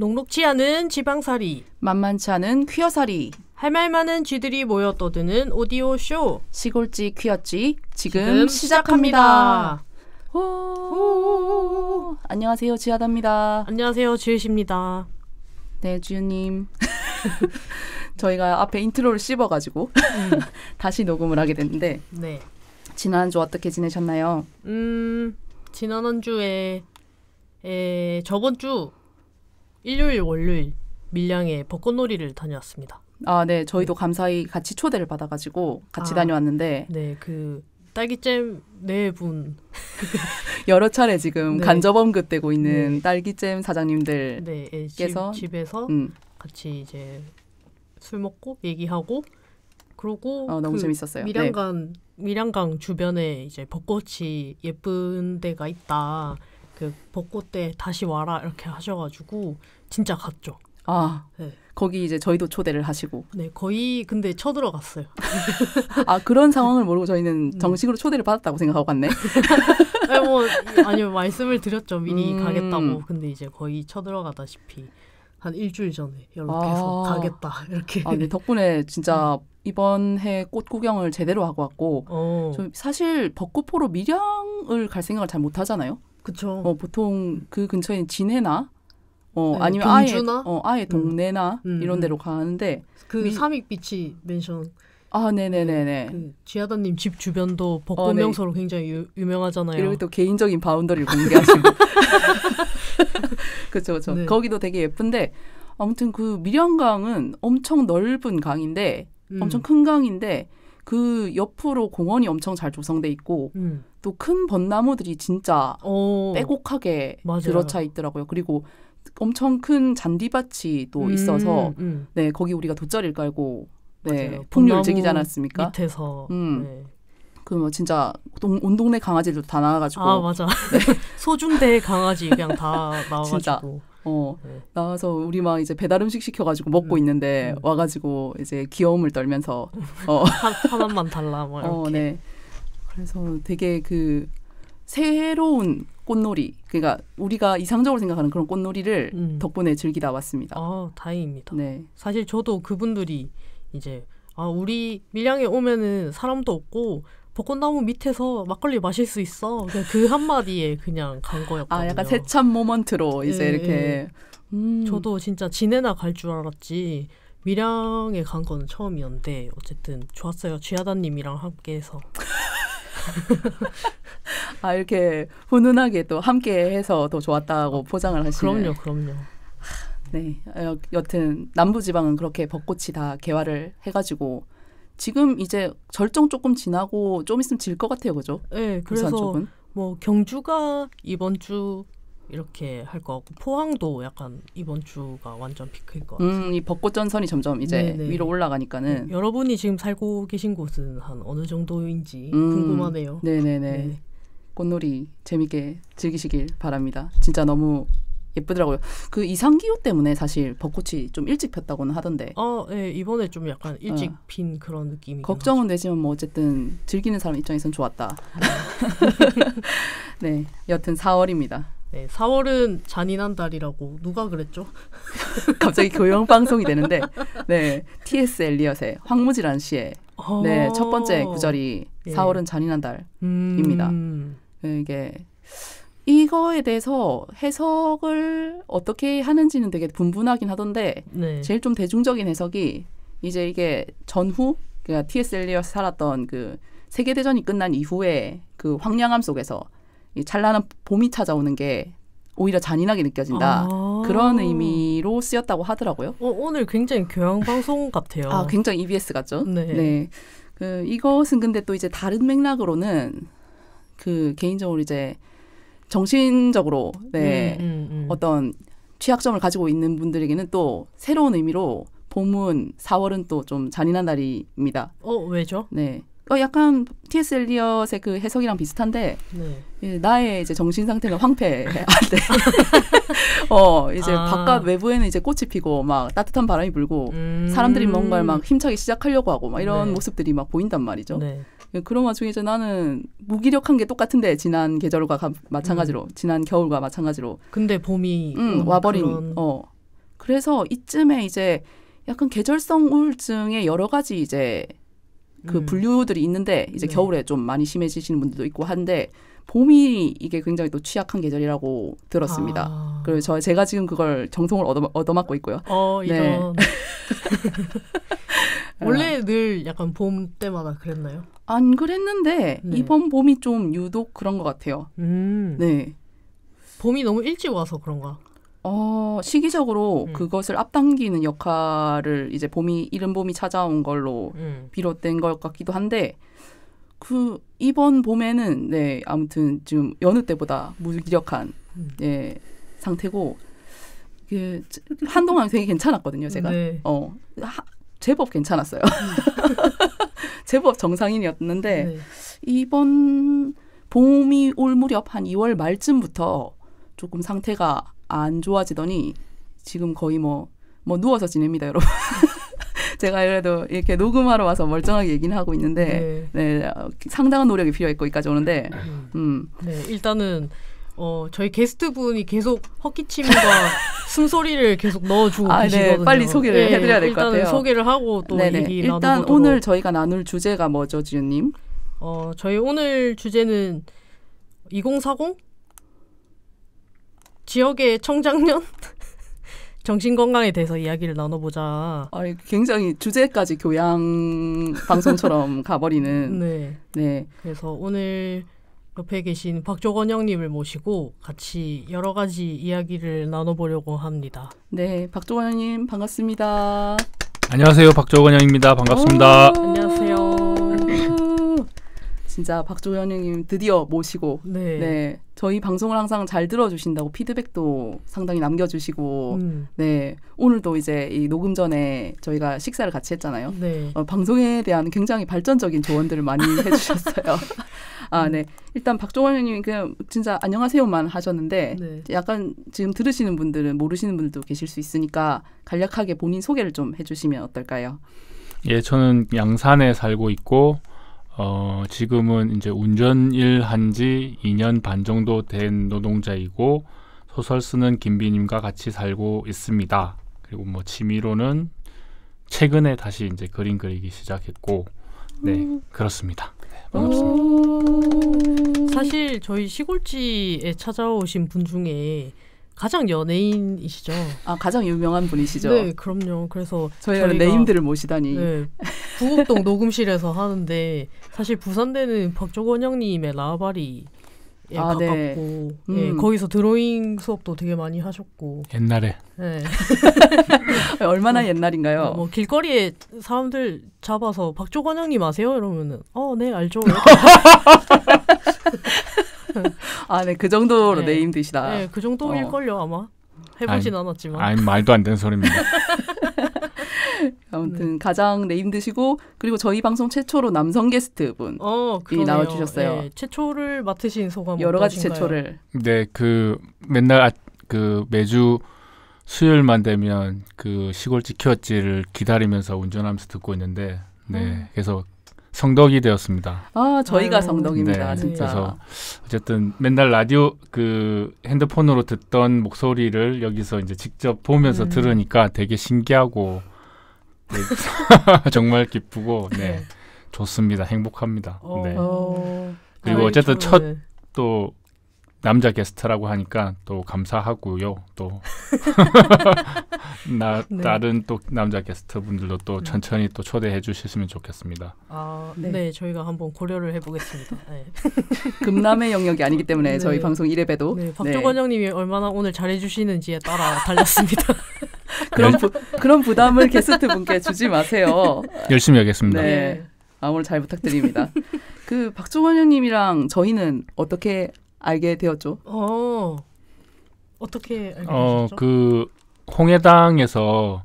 녹록지 않은 지방살이, 만만치 않은 퀴어살이, 할 말 많은 쥐들이 모여 떠드는 오디오 쇼 시골쥐 퀴어쥐 지금 시작합니다. 오, 안녕하세요, 지하다입니다. 안녕하세요, 지으십니다. 네, 주유님. 저희가 앞에 인트로를 씹어가지고 다시 녹음을 하게 됐는데 네. 지난주 어떻게 지내셨나요? 지난 한 주에 저번 주 일요일 월요일 밀양에 벚꽃놀이를 다녀왔습니다. 아, 네, 저희도 감사히 같이 초대를 받아가지고 같이 다녀왔는데 네, 그 딸기잼 네 분 여러 차례 지금 네. 간접 언급되고 있는 네. 딸기잼 사장님들 네, 께서 집에서 같이 이제 술 먹고 얘기하고 그러고 너무 재밌었어요. 밀양강 주변에 이제 벚꽃이 예쁜 데가 있다. 그 벚꽃대 다시 와라 이렇게 하셔가지고 진짜 갔죠. 아, 네. 거기 이제 저희도 초대를 하시고. 네, 거의 근데 쳐들어갔어요. 아, 그런 상황을 모르고 저희는 정식으로 초대를 받았다고 생각하고 갔네. 아니요, 말씀을 드렸죠. 미리 가겠다고. 근데 이제 거의 쳐들어가다시피 한 일주일 전에 연락해서 가겠다 이렇게. 네, 덕분에 진짜 이번 해 꽃 구경을 제대로 하고 왔고. 저 사실 벚꽃 보러 밀양을 갈 생각을 잘 못 하잖아요. 그렇죠. 보통 그 근처에 진해나 네, 아니면 경주나? 아예 동네나 이런 데로 가는데 그 삼익비치 맨션. 아, 네네네네. 그 지하다님 집 주변도 벚꽃 명소로 굉장히 유명하잖아요. 그리고 또 개인적인 바운더리를 공개하시고. 그렇죠. 네. 거기도 되게 예쁜데 아무튼 그 밀양강은 엄청 넓은 강인데 엄청 큰 강인데 그 옆으로 공원이 엄청 잘 조성돼 있고 또 큰 벚나무들이 진짜 빼곡하게 들어차 있더라고요. 그리고 엄청 큰 잔디밭이 또 있어서 네, 거기 우리가 돗자리를 깔고 네, 풍류를 즐기지 않았습니까? 밑에서 네. 그 뭐 진짜 온 동네 강아지들도 다 나와가지고 맞아. 네. 소중대 강아지 그냥 다 나와가지고 진짜 네. 나와서 우리 막 이제 배달 음식 시켜가지고 먹고 있는데 와가지고 이제 귀여움을 떨면서 하나만 달라 뭐 이렇게. 네. 그래서 되게 그 새로운 꽃놀이, 그러니까 우리가 이상적으로 생각하는 그런 꽃놀이를 덕분에 즐기다 왔습니다. 다행입니다. 네. 사실 저도 그분들이 이제 우리 밀양에 오면은 사람도 없고 벚꽃나무 밑에서 막걸리 마실 수 있어. 그냥 그 한마디에 그냥 간 거였거든요. 약간 새참 모먼트로 이제 이렇게. 저도 진짜 진해나 갈 줄 알았지 밀양에 간 거는 처음이었는데 어쨌든 좋았어요. 쥐하다님이랑 함께해서. 이렇게 훈훈하게 또 함께해서 더 좋았다고 포장을 하시네요. 그럼요. 네, 여튼 남부지방은 그렇게 벚꽃이 다 개화를 해가지고 지금 이제 절정 조금 지나고 좀 있으면 질 것 같아요, 그죠? 네, 그래서 쪽은? 뭐 경주가 이번 주 이렇게 할 것 같고 포항도 약간 이번 주가 완전 피크일 것 같아요. 이 벚꽃 전선이 점점 이제 위로 올라가니까는 여러분이 지금 살고 계신 곳은 한 어느 정도인지 궁금하네요. 네네네. 꽃놀이 재밌게 즐기시길 바랍니다. 진짜 너무 예쁘더라고요. 그 이상기후 때문에 사실 벚꽃이 좀 일찍 폈다고는 하던데. 네, 이번에 좀 약간 일찍 핀 그런 느낌이. 걱정은 되지만 뭐 어쨌든 즐기는 사람 입장에선 좋았다. 네, 여튼 4월입니다. 네, 4월은 잔인한 달이라고 누가 그랬죠? 갑자기 교양 방송이 되는데, 네, T.S. 엘리엇의 황무지라는 시의 네, 첫 번째 구절이 4월은 잔인한 달입니다. 이게 이거에 대해서 해석을 어떻게 하는지는 되게 분분하긴 하던데 제일 좀 대중적인 해석이 이제 이게 전후 그러니까 T.S. 엘리엇이 살았던 그 세계대전이 끝난 이후에 그 황량함 속에서 이 찬란한 봄이 찾아오는 게 오히려 잔인하게 느껴진다. 그런 의미로 쓰였다고 하더라고요. 오늘 굉장히 교양 방송 같아요. 굉장히 EBS 같죠? 네. 이것은 근데 또 이제 다른 맥락으로는 그 개인적으로 이제 정신적으로 어떤 취약점을 가지고 있는 분들에게는 또 새로운 의미로 봄은 4월은 또 좀 잔인한 달입니다. 왜죠? 네. 약간 T.S. 엘리엇의 그 해석이랑 비슷한데 나의 이제 정신 상태는 황폐할 때 이제 바깥 외부에는 이제 꽃이 피고 막 따뜻한 바람이 불고 사람들이 뭔가를 막 힘차게 시작하려고 하고 막 이런 모습들이 막 보인단 말이죠. 그런 와중에 이제 나는 무기력한 게 똑같은데 지난 계절과 마찬가지로 지난 겨울과 마찬가지로 근데 봄이 와버린 그래서 이쯤에 이제 약간 계절성 우울증의 여러 가지 이제 그 분류들이 있는데 이제 네. 겨울에 좀 많이 심해지시는 분들도 있고 한데 봄이 이게 굉장히 또 취약한 계절이라고 들었습니다. 그리고 제가 지금 그걸 정성을 얻어맞고 있고요. 네. 원래 늘 약간 봄 때마다 그랬나요? 안 그랬는데 네. 이번 봄이 좀 유독 그런 것 같아요. 네. 봄이 너무 일찍 와서 그런가? 시기적으로 그것을 앞당기는 역할을 이제 이른 봄이 찾아온 걸로 비롯된 것 같기도 한데 이번 봄에는 네 아무튼 지금 여느 때보다 무기력한 예, 상태고 한동안 되게 괜찮았거든요. 제가 네. 제법 괜찮았어요. 제법 정상인이었는데 네. 이번 봄이 올 무렵 한 2월 말쯤부터 조금 상태가 안 좋아지더니 지금 거의 뭐 누워서 지냅니다, 여러분. 제가 그래도 이렇게 녹음하러 와서 멀쩡하게 얘기는 하고 있는데 네, 상당한 노력이 필요했고 거기까지 오는데 네, 일단은 저희 게스트분이 계속 헛기침과 숨소리를 계속 넣어주고 계시거든요. 네, 빨리 소개를 해드려야 될 것 같아요. 일단 소개를 하고 또 얘기 나눠보도록. 일단 오늘 저희가 나눌 주제가 뭐죠, 지은님? 저희 오늘 주제는 2040? 지역의 청장년? 정신건강에 대해서 이야기를 나눠보자. 굉장히 주제까지 교양 방송처럼 가버리는. 네. 네. 그래서 오늘 옆에 계신 박조건 형님을 모시고 같이 여러 가지 이야기를 나눠보려고 합니다. 네, 박조건 형님 반갑습니다. 안녕하세요, 박조건 형입니다. 반갑습니다. 안녕하세요. 진짜 박조건 형님 드디어 모시고 네, 저희 방송을 항상 잘 들어주신다고 피드백도 상당히 남겨주시고 네, 오늘도 이제 이 녹음 전에 저희가 식사를 같이 했잖아요. 네. 방송에 대한 굉장히 발전적인 조언들을 많이 해주셨어요. 네. 일단 박조건 형님이 그냥 진짜 안녕하세요만 하셨는데 네. 약간 지금 들으시는 분들은 모르시는 분들도 계실 수 있으니까 간략하게 본인 소개를 좀 해주시면 어떨까요? 예, 저는 양산에 살고 있고 지금은 이제 운전일 한지 2년 반 정도 된 노동자이고 소설 쓰는 김비님과 같이 살고 있습니다. 그리고 뭐 취미로는 최근에 다시 이제 그림 그리기 시작했고 네, 그렇습니다. 네, 반갑습니다. 사실 저희 시골지에 찾아오신 분 중에 가장 연예인이시죠. 가장 유명한 분이시죠. 네, 그럼요. 그래서 저희가 네임들을 모시다니. 네, 부곡동 녹음실에서 하는데 사실 부산대는 박조건 형님의 라바리에 가깝고 네. 네, 거기서 드로잉 수업도 되게 많이 하셨고 옛날에 네. 얼마나 옛날인가요? 뭐 길거리에 사람들 잡아서 박조건 형님 아세요? 이러면은 네 알죠. 네, 그 정도로 네임드시다. 네, 그 정도일걸요 아마. 해보진 않았지만. 아니, 말도 안 되는 소리입니다. 아무튼 가장 네임드시고 그리고 저희 방송 최초로 남성 게스트분이 나와주셨어요. 네, 최초를 맡으신 소감 여러 가지 어떠신가요? 최초를. 네, 맨날 매주 수요일만 되면 시골지 키웠지를 기다리면서 운전하면서 듣고 있는데 네, 그래서 성덕이 되었습니다. 저희가 성덕입니다. 네, 진짜. 그래서 어쨌든 맨날 라디오 핸드폰으로 듣던 목소리를 여기서 이제 직접 보면서 들으니까 되게 신기하고 네, 정말 기쁘고 네, 좋습니다. 행복합니다. 네. 그리고 어쨌든 첫 또 남자 게스트라고 하니까 또 감사하고요. 또 다른 또 남자 게스트분들도 또 천천히 또 초대해 주셨으면 좋겠습니다. 네, 저희가 한번 고려를 해보겠습니다. 네. 금남의 영역이 아니기 때문에 저희 방송 1회배도 네, 박조건 형님이 얼마나 오늘 잘해주시는지에 따라 달렸습니다. 그런 부담을 게스트분께 주지 마세요. 열심히 하겠습니다. 네, 오늘 잘 부탁드립니다. 박조건 형님이랑 저희는 어떻게 알게 되었죠? 어떻게 알게 되셨죠? 홍해당에서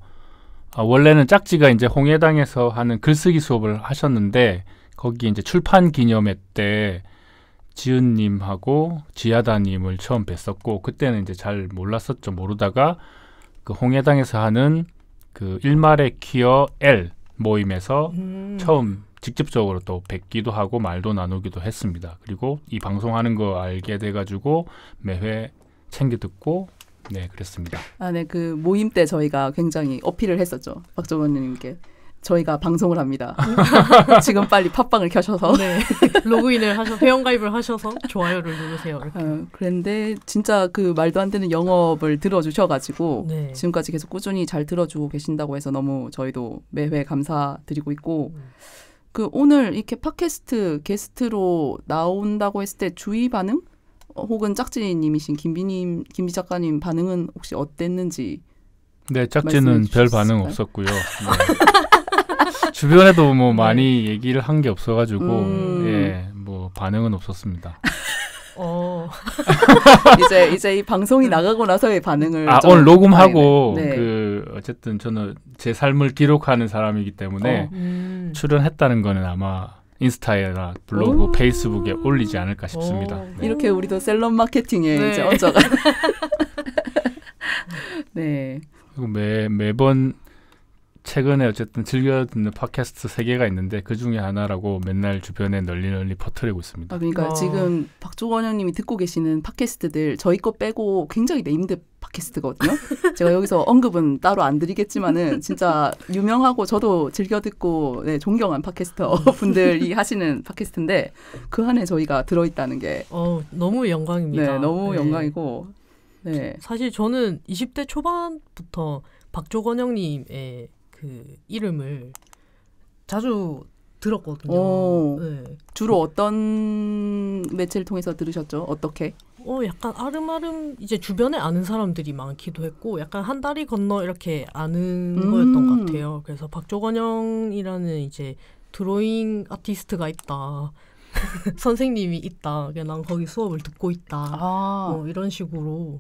원래는 짝지가 이제 홍해당에서 하는 글쓰기 수업을 하셨는데 거기 이제 출판 기념회 때 지은님하고 지하다님을 처음 뵀었고 그때는 이제 잘 몰랐었죠. 모르다가 홍해당에서 하는 일말의 퀴어 L 모임에서 처음 직접적으로 또 뵙기도 하고 말도 나누기도 했습니다. 그리고 이 방송하는 거 알게 돼가지고 매회 챙겨 듣고 네, 그랬습니다. 아, 네, 그 모임 때 저희가 굉장히 어필을 했었죠. 박정원님께. 저희가 방송을 합니다. 지금 빨리 팟빵을 켜셔서 네. 로그인을 하셔서 회원가입을 하셔서 좋아요를 누르세요. 이렇게. 그런데 진짜 그 말도 안 되는 영업을 들어주셔가지고 네. 지금까지 계속 꾸준히 잘 들어주고 계신다고 해서 너무 저희도 매회 감사드리고 있고 그 오늘 이렇게 팟캐스트 게스트로 나온다고 했을 때 주위 반응? 혹은 짝지님이신 김비 작가님 반응은 혹시 어땠는지? 네, 짝지는 별 반응 없었고요. 네. 주변에도 뭐 많이 얘기를 한 게 없어가지고 예, 뭐 반응은 없었습니다. 이제 이 방송이 나가고 나서의 반응을 오늘 녹음하고 네. 그 어쨌든 저는 제 삶을 기록하는 사람이기 때문에 출연했다는 거는 아마 인스타나 블로그, 페이스북에 올리지 않을까 싶습니다. 네. 이렇게 우리도 셀럽 마케팅에 네. 이제 얹어가. 네. 그리고 매번 최근에 어쨌든 즐겨 듣는 팟캐스트 3개가 있는데 그 중에 하나라고 맨날 주변에 널리 퍼뜨리고 있습니다. 그러니까 지금 박종원 형님이 듣고 계시는 팟캐스트들 저희 거 빼고 굉장히 네임드 팟캐스트거든요. 제가 여기서 언급은 따로 안 드리겠지만은 진짜 유명하고 저도 즐겨 듣고 네, 존경한 팟캐스터 분들이 하시는 팟캐스트인데 그 안에 저희가 들어있다는 게 너무 영광입니다. 네, 너무 영광이고 네. 사실 저는 20대 초반부터 박종원 형님의 그 이름을 자주 들었거든요. 네. 주로 어떤 매체를 통해서 들으셨죠? 어떻게? 약간 아름아름 이제 주변에 아는 사람들이 많기도 했고 약간 한 다리 건너 이렇게 아는 거였던 것 같아요. 그래서 박종원형이라는 이제 드로잉 아티스트가 있다. 선생님이 있다. 난 거기 수업을 듣고 있다. 이런 식으로.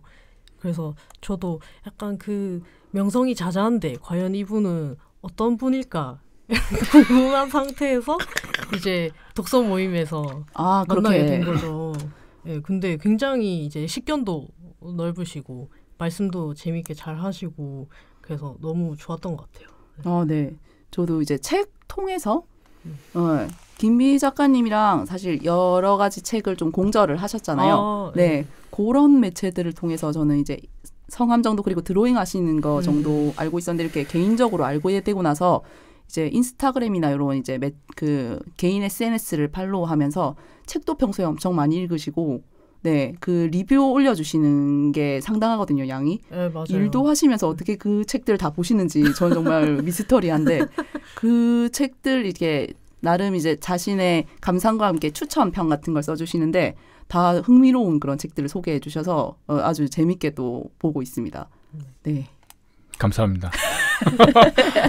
그래서 저도 약간 그 명성이 자자한데 과연 이분은 어떤 분일까 궁금한 상태에서 이제 독서 모임에서 만나게 된 거죠. 네, 근데 굉장히 이제 식견도 넓으시고 말씀도 재밌게 잘 하시고 그래서 너무 좋았던 것 같아요. 네. 저도 이제 책 통해서 김미 작가님이랑 사실 여러 가지 책을 좀 공저를 하셨잖아요. 네. 그런 매체들을 통해서 저는 이제 성함 정도 그리고 드로잉 하시는 거 정도 알고 있었는데 이렇게 개인적으로 알고 되고 나서 이제 인스타그램이나 이런 이제 그 개인 SNS를 팔로우하면서 책도 평소에 엄청 많이 읽으시고 네, 그 리뷰 올려주시는 게 상당하거든요, 양이. 네, 맞아요. 일도 하시면서 어떻게 그 책들 다 보시는지 저는 정말 미스터리한데 그 책들 이렇게 나름 이제 자신의 감상과 함께 추천평 같은 걸 써주시는데 다 흥미로운 그런 책들을 소개해 주셔서 아주 재밌게 또 보고 있습니다. 네. 감사합니다.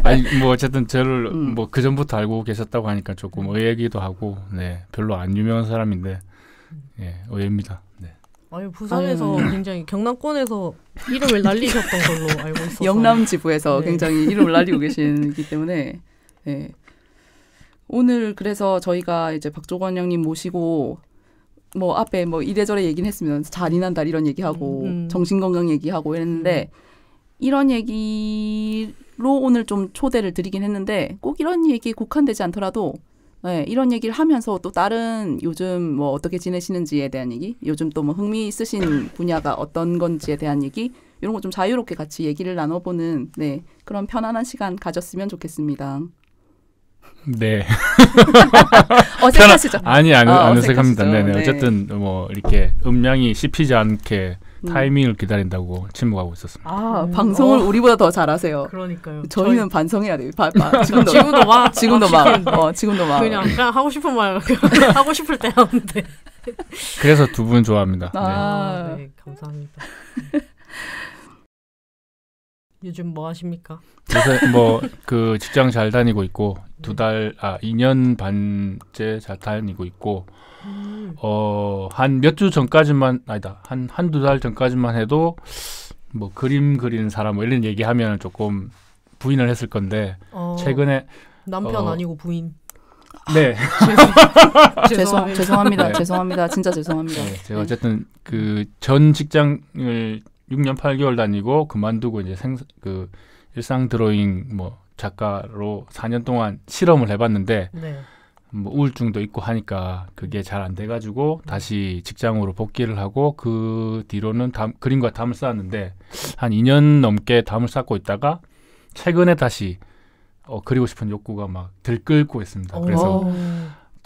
아니 뭐 어쨌든 저를 뭐 그 전부터 알고 계셨다고 하니까 조금 의외기도 하고 네 별로 안 유명한 사람인데 예 의외입니다. 네. 아니 부산에서 굉장히 경남권에서 이름을 날리셨던 걸로 알고 있어서 영남 지부에서 굉장히 이름을 날리고 계시기 때문에 네. 오늘 그래서 저희가 이제 박종원 형님 모시고 뭐 앞에 뭐 이래저래 얘기는 했으면 잔인한달 이런 얘기하고 정신건강 얘기하고 이랬는데 이런 얘기로 오늘 좀 초대를 드리긴 했는데 꼭 이런 얘기에 국한되지 않더라도 네, 이런 얘기를 하면서 또 다른 요즘 뭐 어떻게 지내시는지에 대한 얘기 요즘 또 뭐 흥미 있으신 분야가 어떤 건지에 대한 얘기 이런 거 좀 자유롭게 같이 얘기를 나눠보는 네, 그런 편안한 시간 가졌으면 좋겠습니다. 네. 어색하시죠? 아니 안 어색합니다. 네네. 네. 어쨌든 뭐 이렇게 음량이 씹히지 않게 타이밍을 기다린다고 침묵하고 있었습니다. 방송을 우리보다 더 잘하세요. 그러니까요. 저희는 반성해야 돼요. 지금도 막 그냥 하고 싶은 말 하고 싶을 때 하는데. 그래서 두 분 좋아합니다. 네, 감사합니다. 요즘 뭐 하십니까? 요새 뭐 그 직장 잘 다니고 있고 2년 반째 잘 다니고 있고 한 몇 주 전까지만 아니다 한두 달 전까지만 해도 뭐 그림 그리는 사람 뭐 이런 얘기하면 조금 부인을 했을 건데 최근에 남편 아니고 부인. 네. 죄송합니다. 네. 죄송합니다. 진짜 죄송합니다. 네, 제가 어쨌든 그 전 직장을 6년 8개월 다니고 그만두고 이제 일상 드로잉 뭐 작가로 4년 동안 실험을 해봤는데 뭐 우울증도 있고 하니까 그게 잘 안 돼가지고 다시 직장으로 복귀를 하고 그 뒤로는 그림과 담을 쌓았는데 한 2년 넘게 담을 쌓고 있다가 최근에 다시 그리고 싶은 욕구가 막 들끓고 있습니다. 그래서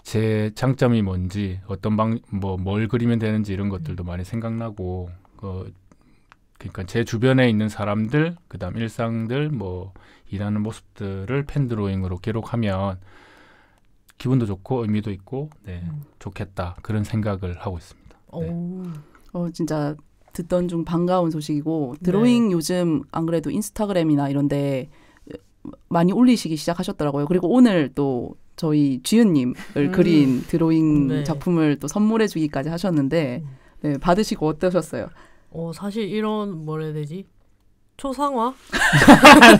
제 장점이 뭔지 어떤 뭘 그리면 되는지 이런 것들도 많이 생각나고 그러니까 제 주변에 있는 사람들 그다음 일상들 뭐 일하는 모습들을 펜 드로잉으로 기록하면 기분도 좋고 의미도 있고 네, 좋겠다 그런 생각을 하고 있습니다. 네. 진짜 듣던 중 반가운 소식이고 드로잉 네. 요즘 안 그래도 인스타그램이나 이런데 많이 올리시기 시작하셨더라고요. 그리고 오늘 또 저희 쥐은님을 그린 드로잉 네. 작품을 또 선물해 주기까지 하셨는데 네, 받으시고 어떠셨어요? 사실 이런 뭐라 해야 되지? 초상화?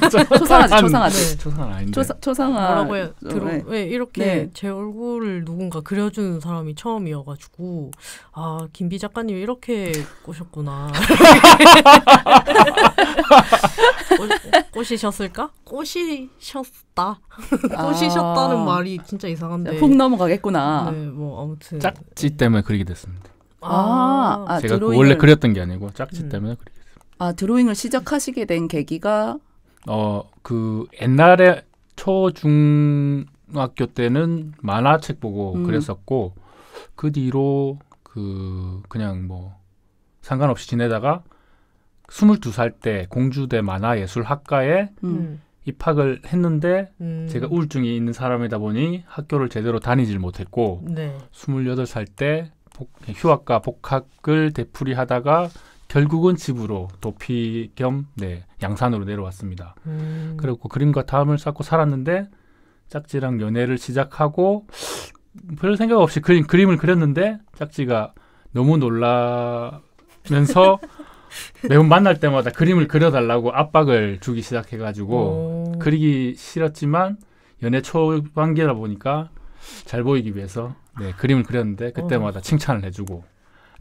초상화지. 네. 초상화 아닌데. 초상화. 뭐라고 해요? 왜 이렇게 네. 제 얼굴을 누군가 그려주는 사람이 처음이어가지고 김비 작가님이 이렇게 꼬셨구나. 꼬시셨을까? 꼬시셨다. 꼬시셨다는 말이 진짜 이상한데. 훅 넘어가겠구나. 네, 뭐 아무튼 짝지 때문에 그리게 됐습니다. 제가 드로잉을... 원래 그렸던 게 아니고 짝지 때문에 그리게 됐습니다. 드로잉을 시작하시게 된 계기가 그 옛날에 초중학교 때는 만화책 보고 그랬었고 그 뒤로 그냥 뭐 상관없이 지내다가 22살 때 공주대 만화예술학과에 입학을 했는데 제가 우울증이 있는 사람이다 보니 학교를 제대로 다니질 못했고 네. 28살 때 휴학과 복학을 되풀이하다가 결국은 집으로 도피 겸 양산으로 내려왔습니다. 그리고 그림과 담을 쌓고 살았는데 짝지랑 연애를 시작하고 별 생각 없이 그림을 그렸는데 짝지가 너무 놀라면서 매번 만날 때마다 그림을 그려달라고 압박을 주기 시작해가지고 그리기 싫었지만 연애 초반기다 보니까 잘 보이기 위해서 그림을 그렸는데 그때마다 칭찬을 해주고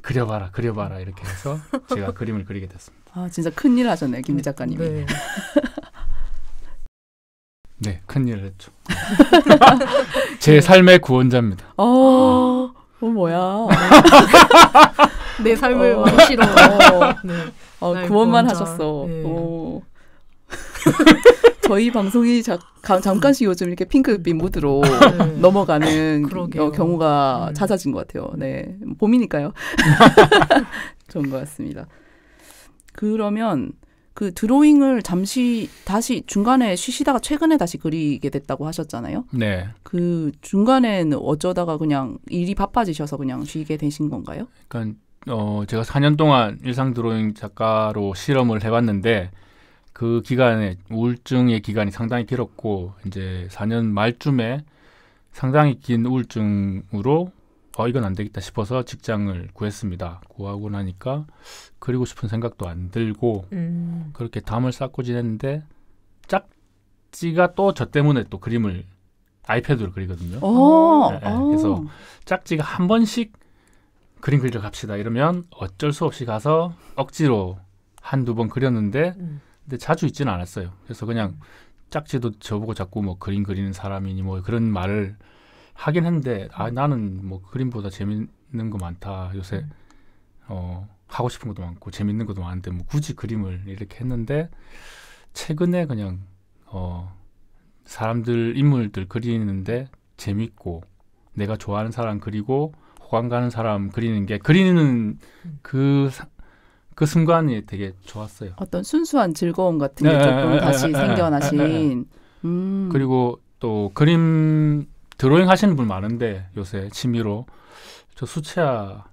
그려봐라 이렇게 해서 제가 그림을 그리게 됐습니다. 진짜 큰일 하셨네요, 김비 작가님이. 네. 네, 큰일을 했죠. 제 삶의 구원자입니다. 뭐야. 내 삶을 왕시로. 네. 구원만 하셨어. 네. 저희 방송이 잠깐씩 요즘 이렇게 핑크빛 무드로 넘어가는 경우가 잦아진 것 같아요. 네, 봄이니까요. 좋은 것 같습니다. 그러면 그 드로잉을 잠시 다시 중간에 쉬시다가 최근에 다시 그리게 됐다고 하셨잖아요. 네. 그 중간에는 어쩌다가 그냥 일이 바빠지셔서 그냥 쉬게 되신 건가요? 그러니까 제가 4년 동안 일상 드로잉 작가로 실험을 해봤는데 그 기간에 우울증의 기간이 상당히 길었고 이제 4년 말쯤에 상당히 긴 우울증으로 이건 안 되겠다 싶어서 직장을 구했습니다. 구하고 나니까 그리고 싶은 생각도 안 들고 그렇게 담을 쌓고 지냈는데 짝지가 또 저 때문에 또 그림을 아이패드로 그리거든요. 그래서 짝지가 한 번씩 그림 그리러 갑시다 이러면 어쩔 수 없이 가서 억지로 한두 번 그렸는데 근데 자주 있지는 않았어요. 그래서 그냥 짝지도 저보고 자꾸 뭐 그림 그리는 사람이니 뭐 그런 말을 하긴 했는데 나는 뭐 그림보다 재밌는 거 많다. 요새 하고 싶은 것도 많고 재밌는 것도 많은데 뭐 굳이 그림을 이렇게 했는데 최근에 그냥 사람들 인물들 그리는데 재밌고 내가 좋아하는 사람 그리고 호감 가는 사람 그리는 게 그리는 그 순간이 되게 좋았어요. 어떤 순수한 즐거움 같은 게 조금 다시 생겨나신. 그리고 또 그림 드로잉 하시는 분 많은데 요새 취미로 저 수채화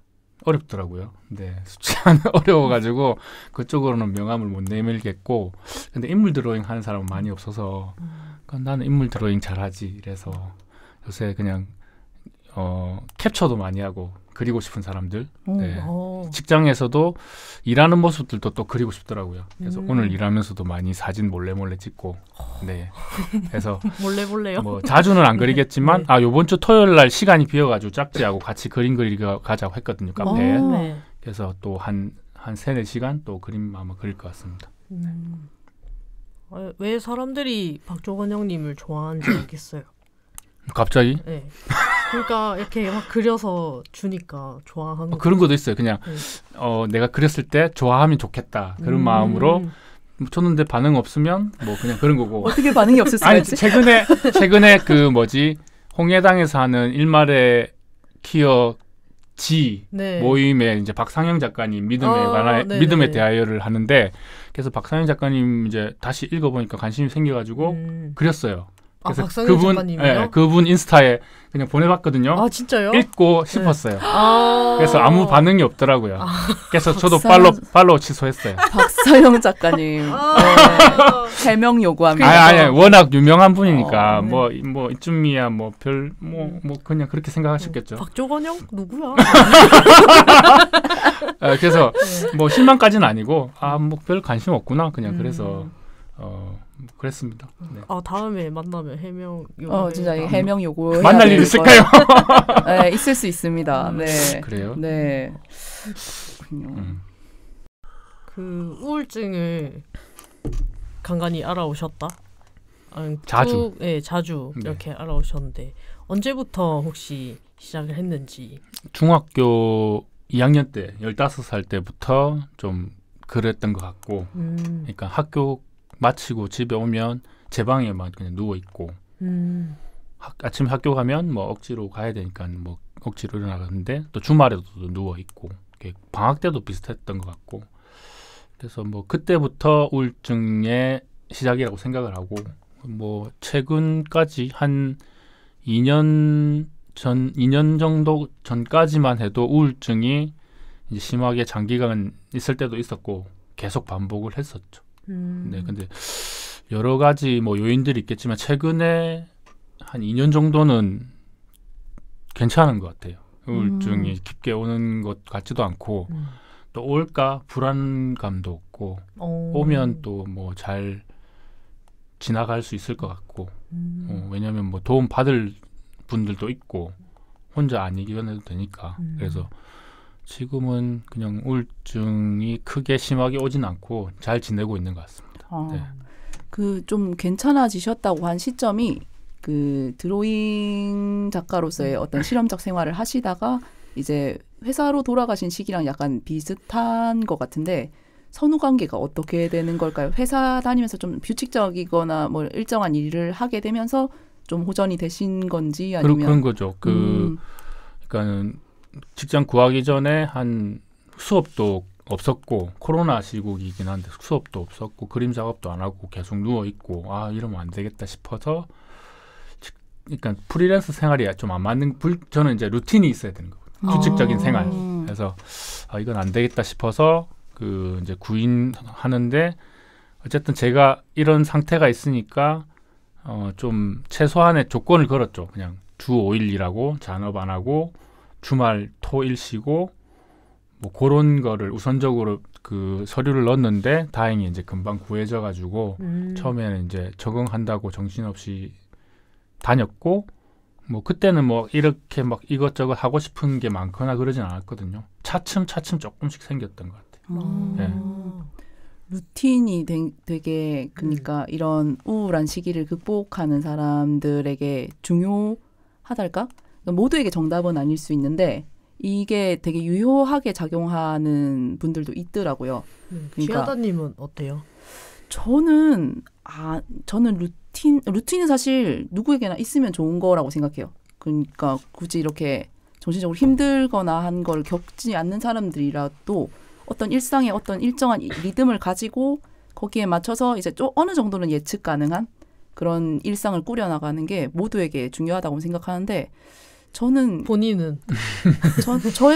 어렵더라고요. 근데 수채화는 어려워가지고 그쪽으로는 명함을 못 내밀겠고 근데 인물 드로잉 하는 사람은 많이 없어서 나는 인물 드로잉 잘하지 이래서 요새 그냥 캡처도 많이 하고 그리고 싶은 사람들 직장에서도 일하는 모습들도 또 그리고 싶더라고요. 그래서 오늘 일하면서도 많이 사진 몰래 찍고 그래서 몰래요? 뭐 자주는 안 그리겠지만 요번 주 토요일 날 시간이 비어가지고 짝지하고 같이 그림 그리러 가자고 했거든요. 카페에. 그래서 또 한 3-4시간 또 그림 아마 그릴 것 같습니다. 왜 사람들이 박조건 형님을 좋아하는지 알겠어요. 갑자기? 네. 그러니까 이렇게 막 그려서 주니까 좋아하는 그런 것도 있어요. 그냥 내가 그렸을 때 좋아하면 좋겠다 그런 마음으로 줬는데 반응 없으면 뭐 그냥 그런 거고. 어떻게 반응이 없었어야지? 최근에 그 뭐지 홍해당에서 하는 일말의 키어 지 네. 모임에 이제 박상영 작가님 믿음에 대하여를 하는데 그래서 박상영 작가님 이제 다시 읽어보니까 관심이 생겨가지고 그렸어요. 그래서 박상영 작가님이요? 그분 인스타에 그냥 보내봤거든요. 아 진짜요? 읽고 싶었어요. 그래서 아무 반응이 없더라고요. 그래서 저도 팔로우 취소했어요. 박상영 작가님 해명 요구합니다. 아니 워낙 유명한 분이니까 뭐 이쯤이야 뭐 그냥 그렇게 생각하셨겠죠. 박조건영 누구야? 그래서 뭐 실망까지는 아니고 뭐 별 관심 없구나 그냥 그래서 그랬습니다. 네. 다음에 만나면 해명 요구. 진짜 해명 요구. 만날 일 있을까요? 네, 있을 수 있습니다. 네. 그래요? 네. 그 우울증을 간간히 알아오셨다? 자주. 자주 이렇게 알아오셨는데 언제부터 혹시 시작을 했는지? 중학교 2학년 때 15살 때부터 좀 그랬던 것 같고 그러니까 학교 마치고 집에 오면 제 방에만 그냥 누워 있고 아침에 학교 가면 뭐 억지로 가야 되니까 뭐 억지로 일어나는데 또 주말에도 누워 있고 방학 때도 비슷했던 것 같고 그래서 뭐 그때부터 우울증의 시작이라고 생각을 하고 뭐 최근까지 한 2년 정도 전까지만 해도 우울증이 이제 심하게 장기간 있을 때도 있었고 계속 반복을 했었죠. 네, 근데 여러 가지 뭐 요인들이 있겠지만 최근에 한 2년 정도는 괜찮은 것 같아요. 우울증이 깊게 오는 것 같지도 않고 또 올까 불안감도 없고 오면 또 뭐 잘 지나갈 수 있을 것 같고 왜냐하면 뭐 도움 받을 분들도 있고 혼자 아니기만 해도 되니까 그래서 지금은 그냥 우울증이 크게 심하게 오진 않고 잘 지내고 있는 것 같습니다. 네. 그 좀 괜찮아지셨다고 한 시점이 그 드로잉 작가로서의 어떤 실험적 생활을 하시다가 이제 회사로 돌아가신 시기랑 약간 비슷한 것 같은데 선후 관계가 어떻게 되는 걸까요? 회사 다니면서 좀 규칙적이거나 뭐 일정한 일을 하게 되면서 좀 호전이 되신 건지 아니면 그런 거죠. 그러니까는 직장 구하기 전에 한 수업도 없었고 코로나 시국이긴 한데 수업도 없었고 그림 작업도 안 하고 계속 누워 있고 이러면 안 되겠다 싶어서 그러니까 프리랜서 생활이 좀 안 맞는 저는 이제 루틴이 있어야 되는 거거든요. 규칙적인 생활. 그래서 이건 안 되겠다 싶어서 그 이제 구인하는데 어쨌든 제가 이런 상태가 있으니까 좀 최소한의 조건을 걸었죠. 그냥 주 5일 일하고 잔업 안 하고 주말 토일 쉬고 뭐 그런 거를 우선적으로 그 서류를 넣었는데 다행히 이제 금방 구해져 가지고 처음에는 이제 적응한다고 정신없이 다녔고 뭐 그때는 뭐 이렇게 막 이것저것 하고 싶은 게 많거나 그러진 않았거든요. 차츰 조금씩 생겼던 것 같아요. 네. 루틴이 되게 그러니까 이런 우울한 시기를 극복하는 사람들에게 중요하달까? 모두에게 정답은 아닐 수 있는데 이게 되게 유효하게 작용하는 분들도 있더라고요. 그러니까 지하다님은 어때요? 저는 루틴은 사실 누구에게나 있으면 좋은 거라고 생각해요. 그러니까 굳이 이렇게 정신적으로 힘들거나 한 걸 겪지 않는 사람들이라도 어떤 일상의 어떤 일정한 리듬을 가지고 거기에 맞춰서 이제 어느 정도는 예측 가능한 그런 일상을 꾸려나가는 게 모두에게 중요하다고 생각하는데 저는 본인은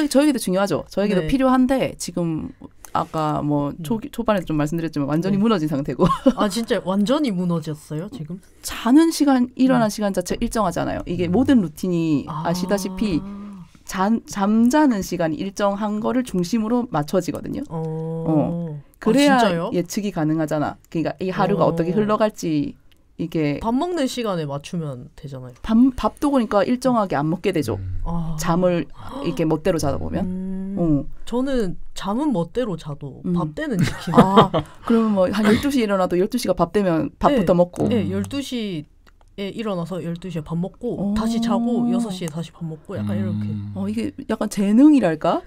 저에게도 중요하죠. 저에게도 네. 필요한데 지금 아까 뭐 초반에 좀 말씀드렸지만 완전히 무너진 상태고. 진짜 완전히 무너졌어요 지금? 자는 시간, 일어나는 시간 자체 일정하잖아요. 이게 모든 루틴이 아시다시피 잠자는 시간이 일정한 거를 중심으로 맞춰지거든요. 그래야 진짜요? 예측이 가능하잖아. 그러니까 이 하루가 어떻게 흘러갈지 이게 밥 먹는 시간에 맞추면 되잖아요. 밥도 그러니까 일정하게 안 먹게 되죠. 잠을 이렇게 멋대로 자다 보면. 저는 잠은 멋대로 자도 밥 때는 지키는. 그러면 뭐 한 12시에 일어나도 12시가 밥 되면 밥부터 먹고. 네, 12시 일어나서 12시에 밥 먹고 다시 자고 6시에 다시 밥 먹고 약간 이렇게. 이게 약간 재능이랄까?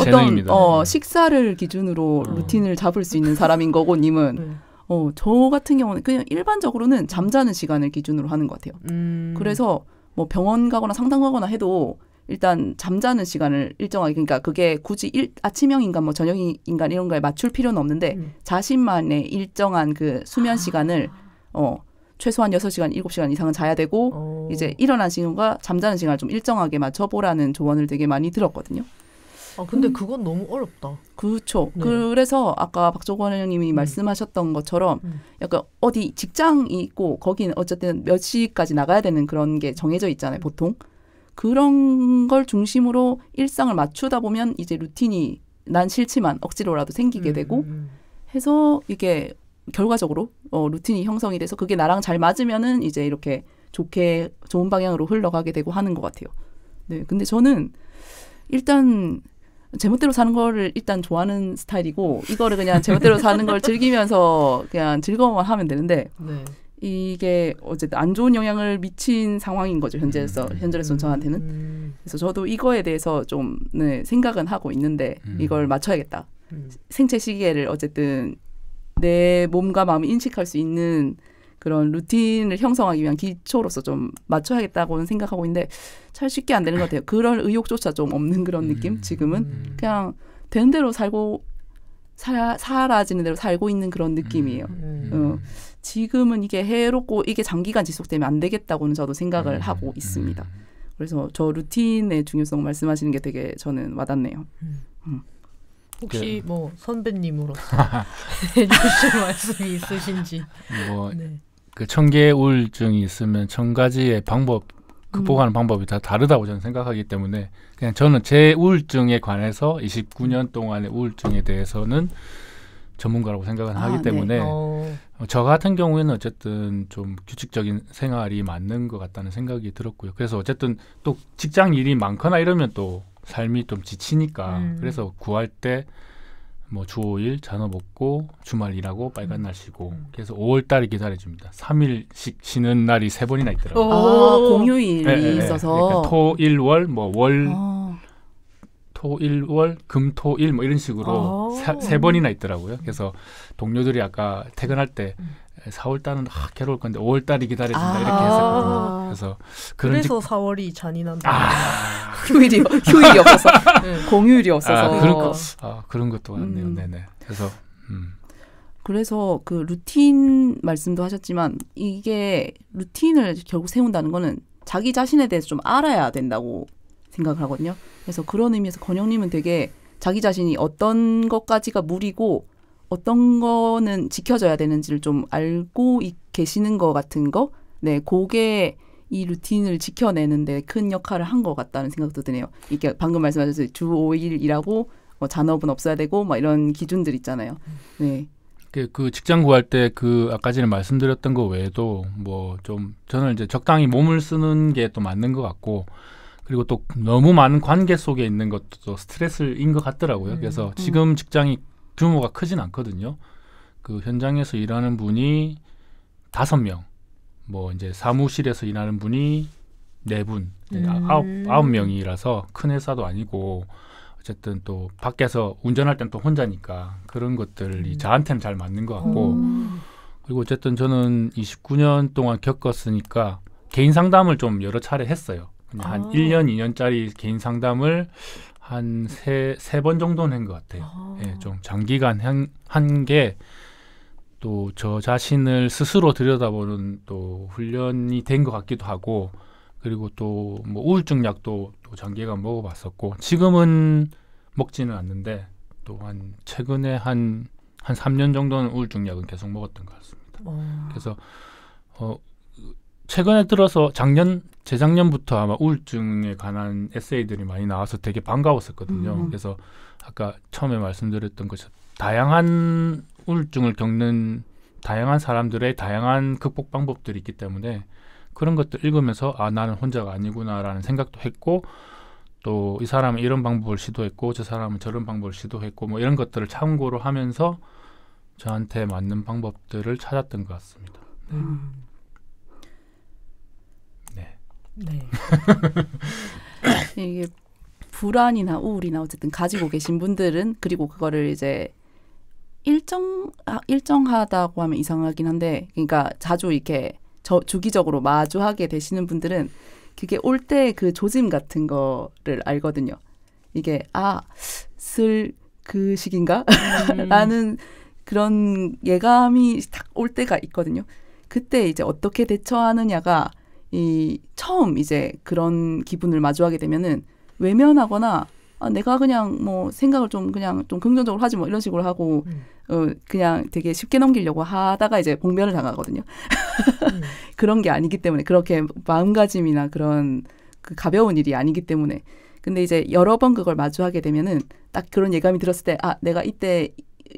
재능입니다. 식사를 기준으로 루틴을 잡을 수 있는 사람인 거고 님은 저 같은 경우는 그냥 일반적으로는 잠자는 시간을 기준으로 하는 것 같아요. 그래서 뭐 병원 가거나 상담 가거나 해도 일단 잠자는 시간을 일정하게 그러니까 그게 굳이 아침형 인간 뭐 저녁 인간 이런 거에 맞출 필요는 없는데 자신만의 일정한 그 수면 시간을 최소한 6시간, 7시간 이상은 자야 되고 이제 일어난 시간과 잠자는 시간을 좀 일정하게 맞춰보라는 조언을 되게 많이 들었거든요. 근데 그건 너무 어렵다. 그렇죠. 네. 그래서 아까 박조건 회장님이 말씀하셨던 것처럼 약간 어디 직장이 있고 거기는 어쨌든 몇 시까지 나가야 되는 그런 게 정해져 있잖아요, 보통. 그런 걸 중심으로 일상을 맞추다 보면 이제 루틴이 난 싫지만 억지로라도 생기게 되고 해서 이게 결과적으로 루틴이 형성이 돼서 그게 나랑 잘 맞으면은 이제 이렇게 좋은 방향으로 흘러가게 되고 하는 것 같아요. 네, 근데 저는 일단 제멋대로 사는 거를 일단 좋아하는 스타일이고 이거를 그냥 제멋대로 사는 걸 즐기면서 그냥 즐거워만 하면 되는데 이게 어쨌든 안 좋은 영향을 미친 상황인 거죠. 현재로서 저한테는. 그래서 저도 이거에 대해서 좀 생각은 하고 있는데 이걸 맞춰야겠다. 생체 시계를 어쨌든 내 몸과 마음이 인식할 수 있는 그런 루틴을 형성하기 위한 기초로서 좀 맞춰야겠다고는 생각하고 있는데 잘 쉽게 안 되는 것 같아요. 그런 의욕조차 좀 없는 그런 느낌? 지금은 그냥 되는 대로 살고 사라지는 대로 살고 있는 그런 느낌이에요. 지금은 이게 해롭고 이게 장기간 지속되면 안 되겠다고는 저도 생각을 하고 있습니다. 그래서 저 루틴의 중요성 말씀하시는 게 되게 저는 와닿네요. 혹시 뭐 선배님으로서 해주실 말씀이 있으신지. 그 청계 우울증이 있으면 1000가지의 방법 극복하는 방법이 다 다르다고 저는 생각하기 때문에 그냥 저는 제 우울증에 관해서 29년 동안의 우울증에 대해서는 전문가라고 생각을 하기 때문에 저 같은 경우에는 어쨌든 좀 규칙적인 생활이 맞는 것 같다는 생각이 들었고요. 그래서 어쨌든 또 직장 일이 많거나 이러면 또 삶이 좀 지치니까 그래서 구할 때 뭐 주 5일 잔업 없고 주말 일하고 빨간 날 쉬고 그래서 5월달이 기다려집니다. 3일씩 쉬는 날이 3번이나 있더라고요. 공휴일이 있어서 그러니까 토, 일, 월, 토, 일, 월, 금, 토, 일 뭐 이런 식으로 3번이나 있더라고요. 그래서 동료들이 아까 퇴근할 때 4월달은 괴로울 건데 5월달이 기다려진다 이렇게 했었거든요. 그래서 4월이 잔인한다. 휴일이 없어서 공휴일이 없어서 그런 것도 같네요. 네네. 그래서 그 루틴 말씀도 하셨지만 이게 루틴을 결국 세운다는 거는 자기 자신에 대해서 좀 알아야 된다고 생각을 하거든요. 그래서 그런 의미에서 건영님은 되게 자기 자신이 어떤 것까지가 무리고 어떤 거는 지켜져야 되는지를 좀 알고 계시는 것 같은 거. 네, 그게 이 루틴을 지켜내는데 큰 역할을 한 것 같다는 생각도 드네요. 이게 방금 말씀하셨듯이 주 5일 일하고 잔업은 없어야 되고 막 이런 기준들 있잖아요. 네. 그 직장 구할 때 그 아까 전에 말씀드렸던 거 외에도 뭐 좀 저는 이제 적당히 몸을 쓰는 게 또 맞는 것 같고 그리고 또 너무 많은 관계 속에 있는 것도 스트레스인 것 같더라고요. 그래서 지금 직장이 규모가 크진 않거든요. 그 현장에서 일하는 분이 5명, 뭐 이제 사무실에서 일하는 분이 4분, 9명이라서 큰 회사도 아니고 어쨌든 또 밖에서 운전할 땐 또 혼자니까 그런 것들이 저한테는 잘 맞는 것 같고 그리고 어쨌든 저는 29년 동안 겪었으니까 개인 상담을 좀 여러 차례 했어요. 한 1년, 2년짜리 개인 상담을 한 3번 정도는 한 것 같아요. 예, 좀 장기간 한 게 또 저 자신을 스스로 들여다보는 또 훈련이 된 것 같기도 하고 그리고 또 뭐 우울증 약도 또 장기간 먹어봤었고 지금은 먹지는 않는데 또 최근에 한 3년 정도는 우울증 약은 계속 먹었던 것 같습니다. 그래서 최근에 들어서 재작년부터 아마 우울증에 관한 에세이들이 많이 나와서 되게 반가웠었거든요. 그래서 아까 처음에 말씀드렸던 것처럼 다양한 우울증을 겪는 다양한 사람들의 다양한 극복 방법들이 있기 때문에 그런 것들 읽으면서 나는 혼자가 아니구나라는 생각도 했고 또 이 사람은 이런 방법을 시도했고 저 사람은 저런 방법을 시도했고 뭐 이런 것들을 참고로 하면서 저한테 맞는 방법들을 찾았던 것 같습니다. 네. 네. 이게 불안이나 우울이나 어쨌든 가지고 계신 분들은 그리고 그거를 이제 일정하다고 하면 이상하긴 한데 그러니까 자주 이렇게 주기적으로 마주하게 되시는 분들은 그게 올 때 그 조짐 같은 거를 알거든요. 이게 슬 그 시기인가? 라는 그런 예감이 딱 올 때가 있거든요. 그때 이제 어떻게 대처하느냐가 처음 이제 그런 기분을 마주하게 되면은 외면하거나 내가 그냥 뭐 생각을 좀 긍정적으로 하지 뭐 이런 식으로 하고 그냥 되게 쉽게 넘기려고 하다가 이제 봉변을 당하거든요. 그런 게 아니기 때문에 그렇게 마음가짐이나 그런 그 가벼운 일이 아니기 때문에 근데 이제 여러 번 그걸 마주하게 되면은 딱 그런 예감이 들었을 때 내가 이때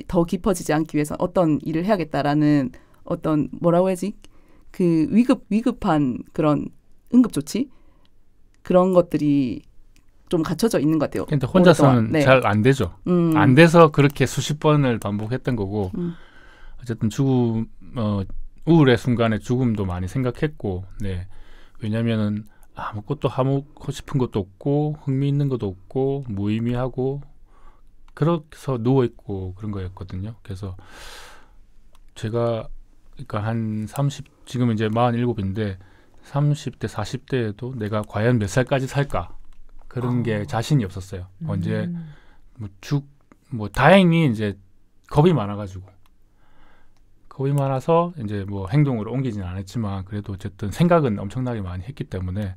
더 깊어지지 않기 위해서 어떤 일을 해야겠다라는 어떤 뭐라고 해야지 그 위급한 그런 응급조치 그런 것들이 좀 갖춰져 있는 것 같아요. 근데 혼자서는 네. 잘 안 되죠. 안 돼서 그렇게 수십 번을 반복했던 거고 어쨌든 죽음 우울의 순간에 죽음도 많이 생각했고 네. 왜냐면은 아무것도 하고 싶은 것도 없고 흥미 있는 것도 없고 무의미하고 그래서 누워있고 그런 거였거든요. 그래서 제가 그러니까 한 30 지금 이제 47인데 30대 40대에도 내가 과연 몇 살까지 살까 그런 게 자신이 없었어요. 언제 다행히 이제 겁이 많아서 이제 뭐 행동으로 옮기지는 않았지만 그래도 어쨌든 생각은 엄청나게 많이 했기 때문에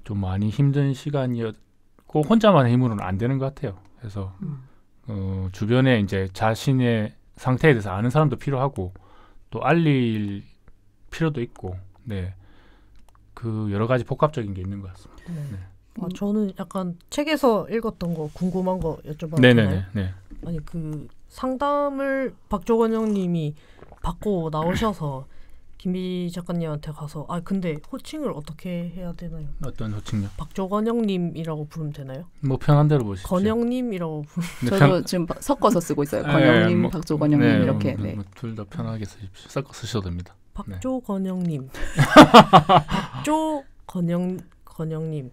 좀 많이 힘든 시간이었고 혼자만의 힘으로는 안 되는 것 같아요. 그래서 주변에 이제 자신의 상태에 대해서 아는 사람도 필요하고 또 알릴 필요도 있고 네. 그 여러 가지 복합적인 게 있는 것 같습니다. 네. 저는 약간 책에서 읽었던 거 궁금한 거 여쭤봐도 되나요? 네. 아니 그 상담을 박조건 님이 받고 나오셔서 김비 작가님한테 가서 근데 호칭을 어떻게 해야 되나요? 어떤 호칭요? 박조건영님이라고 부르면 되나요? 뭐 편한 대로 보시죠. 건영님이라고 부르면 저도 지금 섞어서 쓰고 있어요. 건영님, 뭐, 박조건영님 네, 이렇게. 둘 다 편하게 쓰십시오. 섞어 쓰셔도 됩니다. 박조건영님. 건영님.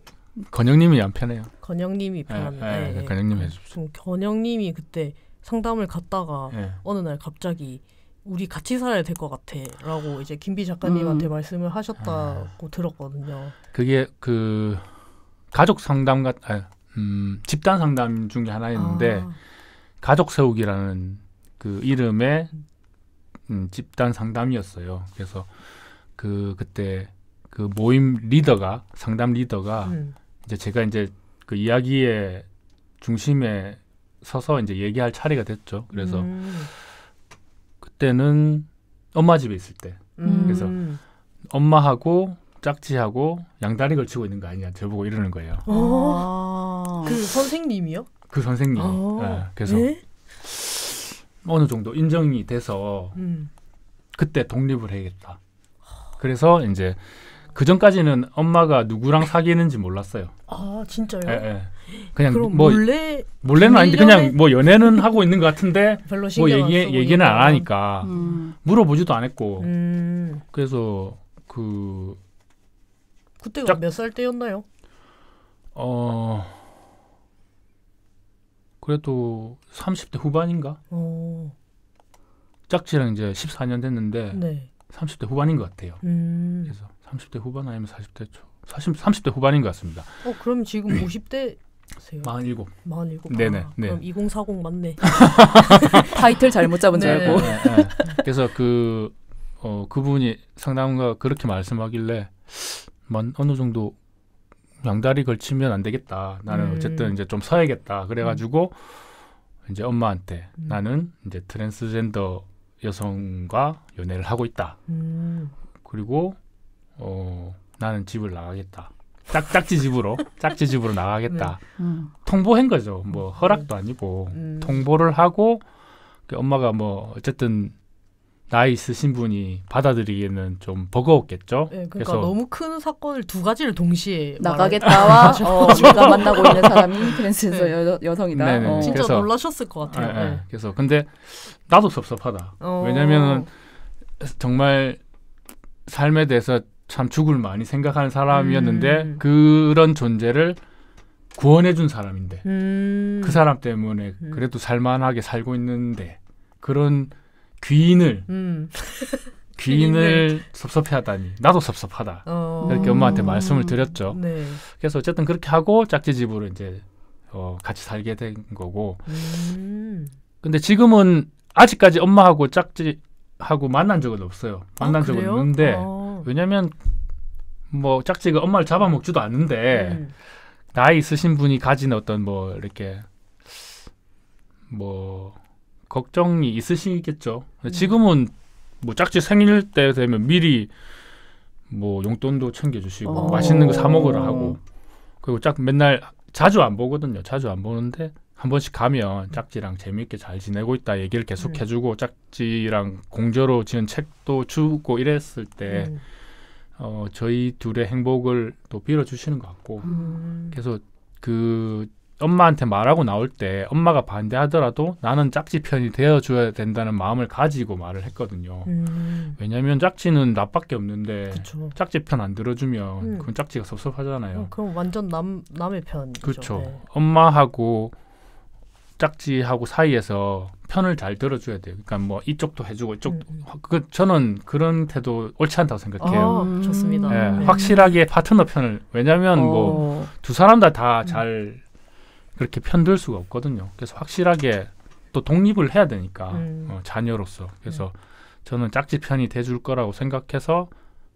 건영님이 안 편해요. 건영님이 편한데. 건영님 해주십시오. 건영님이 그때 상담을 갔다가 어느 날 갑자기 우리 같이 살아야 될 것 같아 라고 이제 김비 작가님한테 말씀을 하셨다고 들었거든요. 그게 그 가족 상담 집단 상담 중에 하나였는데 가족 세우기라는 그 이름의 집단 상담이었어요. 그래서 그때 그 모임 리더가 상담 리더가 이제 제가 이제 그 이야기의 중심에 서서 이제 얘기할 차례가 됐죠. 그래서 그때는 엄마 집에 있을 때 그래서 엄마하고 짝지하고 양다리 걸치고 있는 거 아니냐 저보고 이러는 거예요. 그 선생님이요? 그 선생님. 그래서 어느 정도 인정이 돼서 그때 독립을 해야겠다. 그래서 이제 그 전까지는 엄마가 누구랑 사귀는지 몰랐어요. 진짜요? 그냥 그럼 뭐 몰래는 아닌데 그냥 뭐 연애는 하고 있는 것 같은데 별로 뭐 얘기는 안 하니까 물어보지도 안 했고 그래서 그때가 몇 살 때였나요? 그래도 30대 후반인가? 짝지랑 이제 14년 됐는데 네. 30대 후반인 것 같아요. 그래서 30대 후반 아니면 40대 초 30대 후반인 것 같습니다. 그럼 지금 50대세요? 47. 47. 네네. 그럼 2040 맞네. 타이틀 잘못 잡은 줄 알고. 그래서 그분이 상담가 그렇게 말씀하길래 어느 정도 양다리 걸치면 안 되겠다. 나는 어쨌든 이제 좀 서야겠다. 그래가지고 이제 엄마한테 나는 이제 트랜스젠더 여성과 연애를 하고 있다. 그리고 나는 집을 나가겠다. 짝지 집으로 나가겠다. 통보한 거죠. 뭐 허락도 아니고 통보를 하고 엄마가 뭐 어쨌든 나이 있으신 분이 받아들이기에는 좀 버거웠겠죠. 네, 그러니까 그래서 너무 큰 사건을 두 가지를 동시에 나가겠다와 내가 만나고 있는 사람이 트랜스젠더 여성이다. 진짜 그래서, 놀라셨을 것 같아요. 그래서 근데 나도 섭섭하다. 왜냐면은 정말 삶에 대해서 참 죽을 많이 생각하는 사람이었는데 그런 존재를 구원해준 사람인데 그 사람 때문에 그래도 살만하게 살고 있는데 그런 귀인을 섭섭해하다니 나도 섭섭하다 이렇게 엄마한테 말씀을 드렸죠. 네. 그래서 어쨌든 그렇게 하고 짝지집으로 이제 같이 살게 된 거고. 근데 지금은 아직까지 엄마하고 짝지하고 만난 적은 없어요. 만난 적은 없는데 왜냐면 뭐 짝지가 엄마를 잡아먹지도 않는데 나이 있으신 분이 가진 어떤 뭐 이렇게 뭐 걱정이 있으시겠죠. 지금은 뭐 짝지 생일 때 되면 미리 뭐 용돈도 챙겨주시고 맛있는 거 사 먹으라 하고 그리고 맨날 자주 안 보거든요. 자주 안 보는데 한 번씩 가면 짝지랑 재미있게 잘 지내고 있다 얘기를 계속 해주고 짝지랑 공저로 지은 책도 주고 이랬을 때 저희 둘의 행복을 또 빌어주시는 것 같고 그래서 그 엄마한테 말하고 나올 때 엄마가 반대하더라도 나는 짝지 편이 되어줘야 된다는 마음을 가지고 말을 했거든요. 왜냐하면 짝지는 나밖에 없는데 그쵸. 짝지 편 안 들어주면 그건 짝지가 섭섭하잖아요. 그럼 완전 남의 편이죠. 그렇죠. 네. 엄마하고 짝지하고 사이에서 편을 잘 들어줘야 돼요. 그러니까 뭐 이쪽도 해주고 이쪽도 저는 그런 태도 옳지 않다고 생각해요. 좋습니다. 네, 네. 확실하게 파트너 편을 왜냐하면 뭐 두 사람 다 잘 그렇게 편들 수가 없거든요. 그래서 확실하게 또 독립을 해야 되니까 자녀로서. 그래서 저는 짝지 편이 돼줄 거라고 생각해서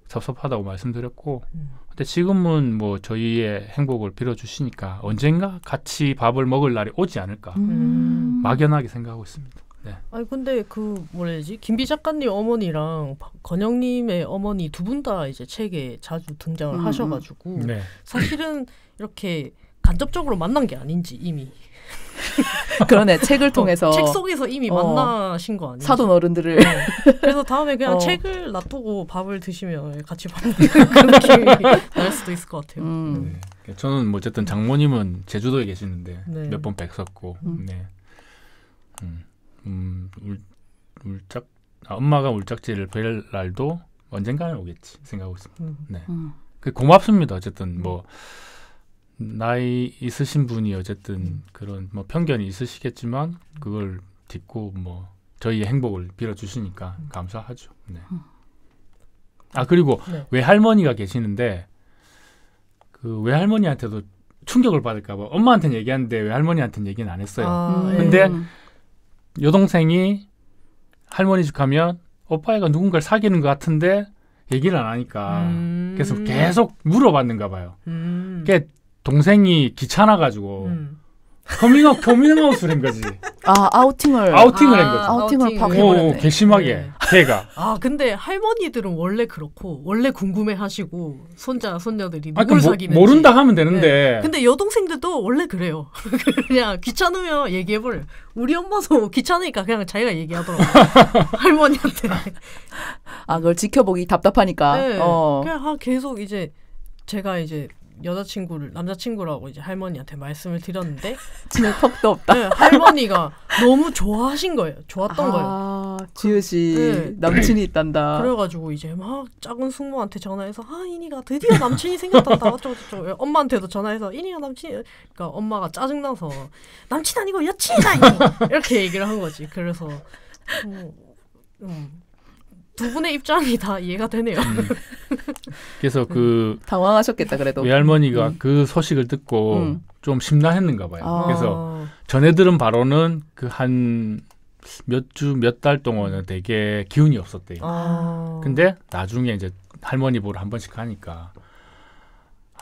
섭섭하다고 말씀드렸고 근데 지금은 뭐 저희의 행복을 빌어주시니까 언젠가 같이 밥을 먹을 날이 오지 않을까 막연하게 생각하고 있습니다. 네. 아니 근데 그 뭐래지 김비 작가님 어머니랑 건영님의 어머니 두 분 다 이제 책에 자주 등장을 하셔가지고 네. 사실은 이렇게 간접적으로 만난 게 아닌지 이미 그러네. 책을 통해서 책 속에서 이미 만나신 거 아니에요? 사돈 어른들을 그래서 다음에 그냥 책을 놔두고 밥을 드시면 같이 밥 먹는 그 느낌이 날 수도 있을 것 같아요. 네. 저는 뭐 어쨌든 장모님은 제주도에 계시는데 네. 몇 번 뵀었고 네. 엄마가 울짝지를 뵐 날도 언젠가는 오겠지 생각하고 있습니다. 네. 고맙습니다. 어쨌든 뭐 나이 있으신 분이 어쨌든 그런 뭐 편견이 있으시겠지만 그걸 딛고 뭐 저희의 행복을 빌어주시니까 감사하죠. 네. 아 그리고 외할머니가 계시는데 그 외할머니한테도 충격을 받을까봐 엄마한테는 얘기하는데 외할머니한테는 얘기는 안 했어요. 근데 여동생이 할머니 집 가면 오빠애가 누군가를 사귀는 것 같은데 얘기를 안 하니까 그래서 계속 물어봤는가 봐요. 그게 동생이 귀찮아가지고 커밍아웃을 한 거지. 아우팅을 한 거지. 아우팅을 팍 해버렸네. 괘씸하게 걔가. 근데 할머니들은 원래 그렇고 원래 궁금해하시고 손자 손녀들이 누굴 사귀는지 모른다 하면 되는데. 네. 근데 여동생들도 원래 그래요. 그냥 귀찮으면 얘기해버려. 우리 엄마도 귀찮으니까 그냥 자기가 얘기하더라고. 할머니한테. 그걸 지켜보기 답답하니까. 네. 그냥 계속 이제 제가 이제 남자친구라고 이제 할머니한테 말씀을 드렸는데 지낼 턱도 없다. 네, 할머니가 너무 좋아하신 거예요. 좋았던 거예요. 지읒이 남친이 있단다. 그래가지고 이제 막 작은 숙모한테 전화해서 이니가 드디어 남친이 생겼단다. 어쩌고저쩌고. 엄마한테도 전화해서 이니가 남친이 그러니까 엄마가 짜증나서 남친 아니고 여친이다 이렇게 얘기를 한 거지. 그래서 두 분의 입장이 다 이해가 되네요. 그래서 당황하셨겠다 그래도. 외할머니가 그 소식을 듣고 좀 심란했는가 봐요. 그래서 전해 들은 바로는 그 한 몇 달 동안은 되게 기운이 없었대요. 근데 나중에 이제 할머니 보러 한 번씩 가니까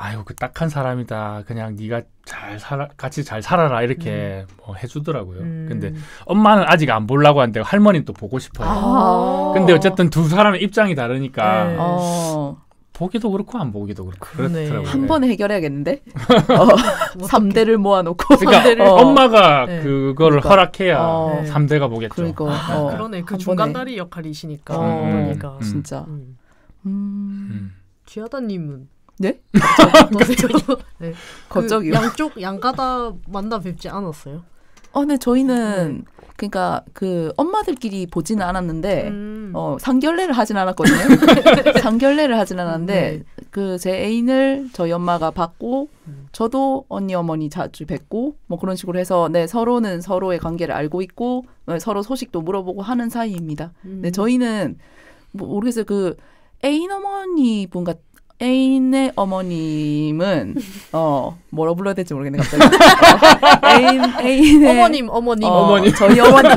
아유 그 딱한 사람이다. 그냥 네가 같이 잘 살아라 이렇게 뭐 해주더라고요. 근데 엄마는 아직 안 보려고 하는데 할머니는 또 보고 싶어요. 근데 어쨌든 두 사람의 입장이 다르니까 보기도 그렇고 안 보기도 그렇고 그렇더라고요. 한 번에 해결해야겠는데? 3대를 모아놓고. 그러니까 엄마가 그거를 허락해야 3대가 보겠죠. 그러니까. 그러네. 그 중간다리 역할이시니까. 그러니까. 진짜. 지하다님은 네? 네. 갑자기요? 양가다 만나 뵙지 않았어요? 근데 저희는 그러니까 그 엄마들끼리 보지는 않았는데 상견례를 하진 않았거든요. 상견례를 하진 않았는데 네. 그 제 애인을 저희 엄마가 봤고 저도 언니 어머니 자주 뵙고 뭐 그런 식으로 해서 네 서로는 서로의 관계를 알고 있고 서로 소식도 물어보고 하는 사이입니다. 네 저희는 뭐 모르겠어요. 그 애인 어머니 분과 애인의 어머님은 뭐라 불러야 될지 모르겠네 갑자기. 애인의 어머님. 저희 어머니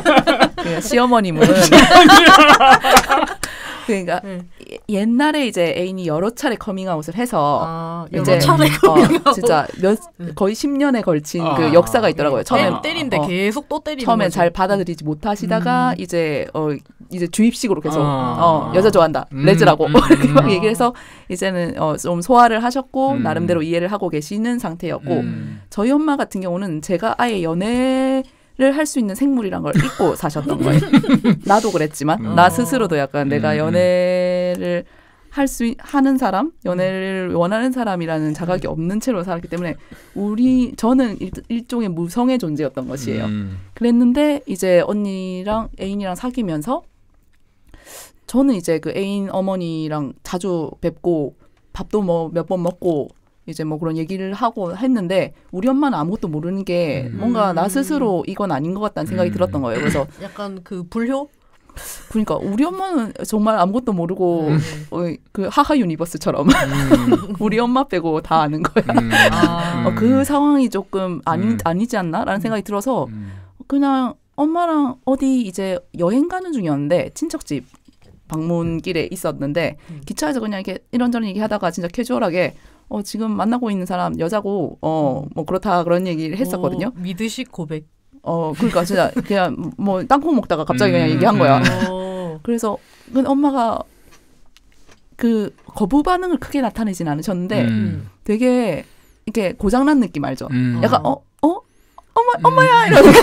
그 시어머님은 그러니까 옛날에 이제 애인이 여러 차례 커밍아웃을 해서 여러 차례 커밍아웃 진짜 거의 10년에 걸친 그 역사가 있더라고요. 처음엔 때린데 계속 또 때리는 처음엔 거죠. 잘 받아들이지 못하시다가 이제 주입식으로 계속 여자 좋아한다 레즈라고 이렇게 막 얘기를 해서 이제는 좀 소화를 하셨고 나름대로 이해를 하고 계시는 상태였고 저희 엄마 같은 경우는 제가 아예 연애를 할 수 있는 생물이란 걸 잊고 사셨던 거예요. 나도 그랬지만 나 스스로도 약간 내가 연애를 하는 사람, 연애를 원하는 사람이라는 자각이 없는 채로 살았기 때문에 저는 일종의 무성의 존재였던 것이에요. 그랬는데 이제 언니랑 애인이랑 사귀면서 저는 이제 그 애인 어머니랑 자주 뵙고 밥도 뭐 몇 번 먹고 이제 뭐 그런 얘기를 하고 했는데 우리 엄마는 아무것도 모르는 게 뭔가 나 스스로 이건 아닌 것 같다는 생각이 들었던 거예요. 그래서 약간 그 불효? 그러니까 우리 엄마는 정말 아무것도 모르고 그 하하 유니버스처럼 우리 엄마 빼고 다 아는 거예요. 그 상황이 조금 아니지 않나라는 생각이 들어서 그냥 엄마랑 어디 이제 여행 가는 중이었는데 친척집 방문길에 있었는데 기차에서 그냥 이렇게 이런저런 얘기하다가 진짜 캐주얼하게 지금 만나고 있는 사람 여자고 뭐 그렇다 그런 얘기를 했었거든요. 미드식 고백. 그러니까 진짜 그냥 뭐 땅콩 먹다가 갑자기 그냥 얘기한 거야. 그래서 엄마가 그 거부 반응을 크게 나타내진 않으셨는데 되게 이렇게 고장난 느낌 알죠? 약간 엄마야 이러면서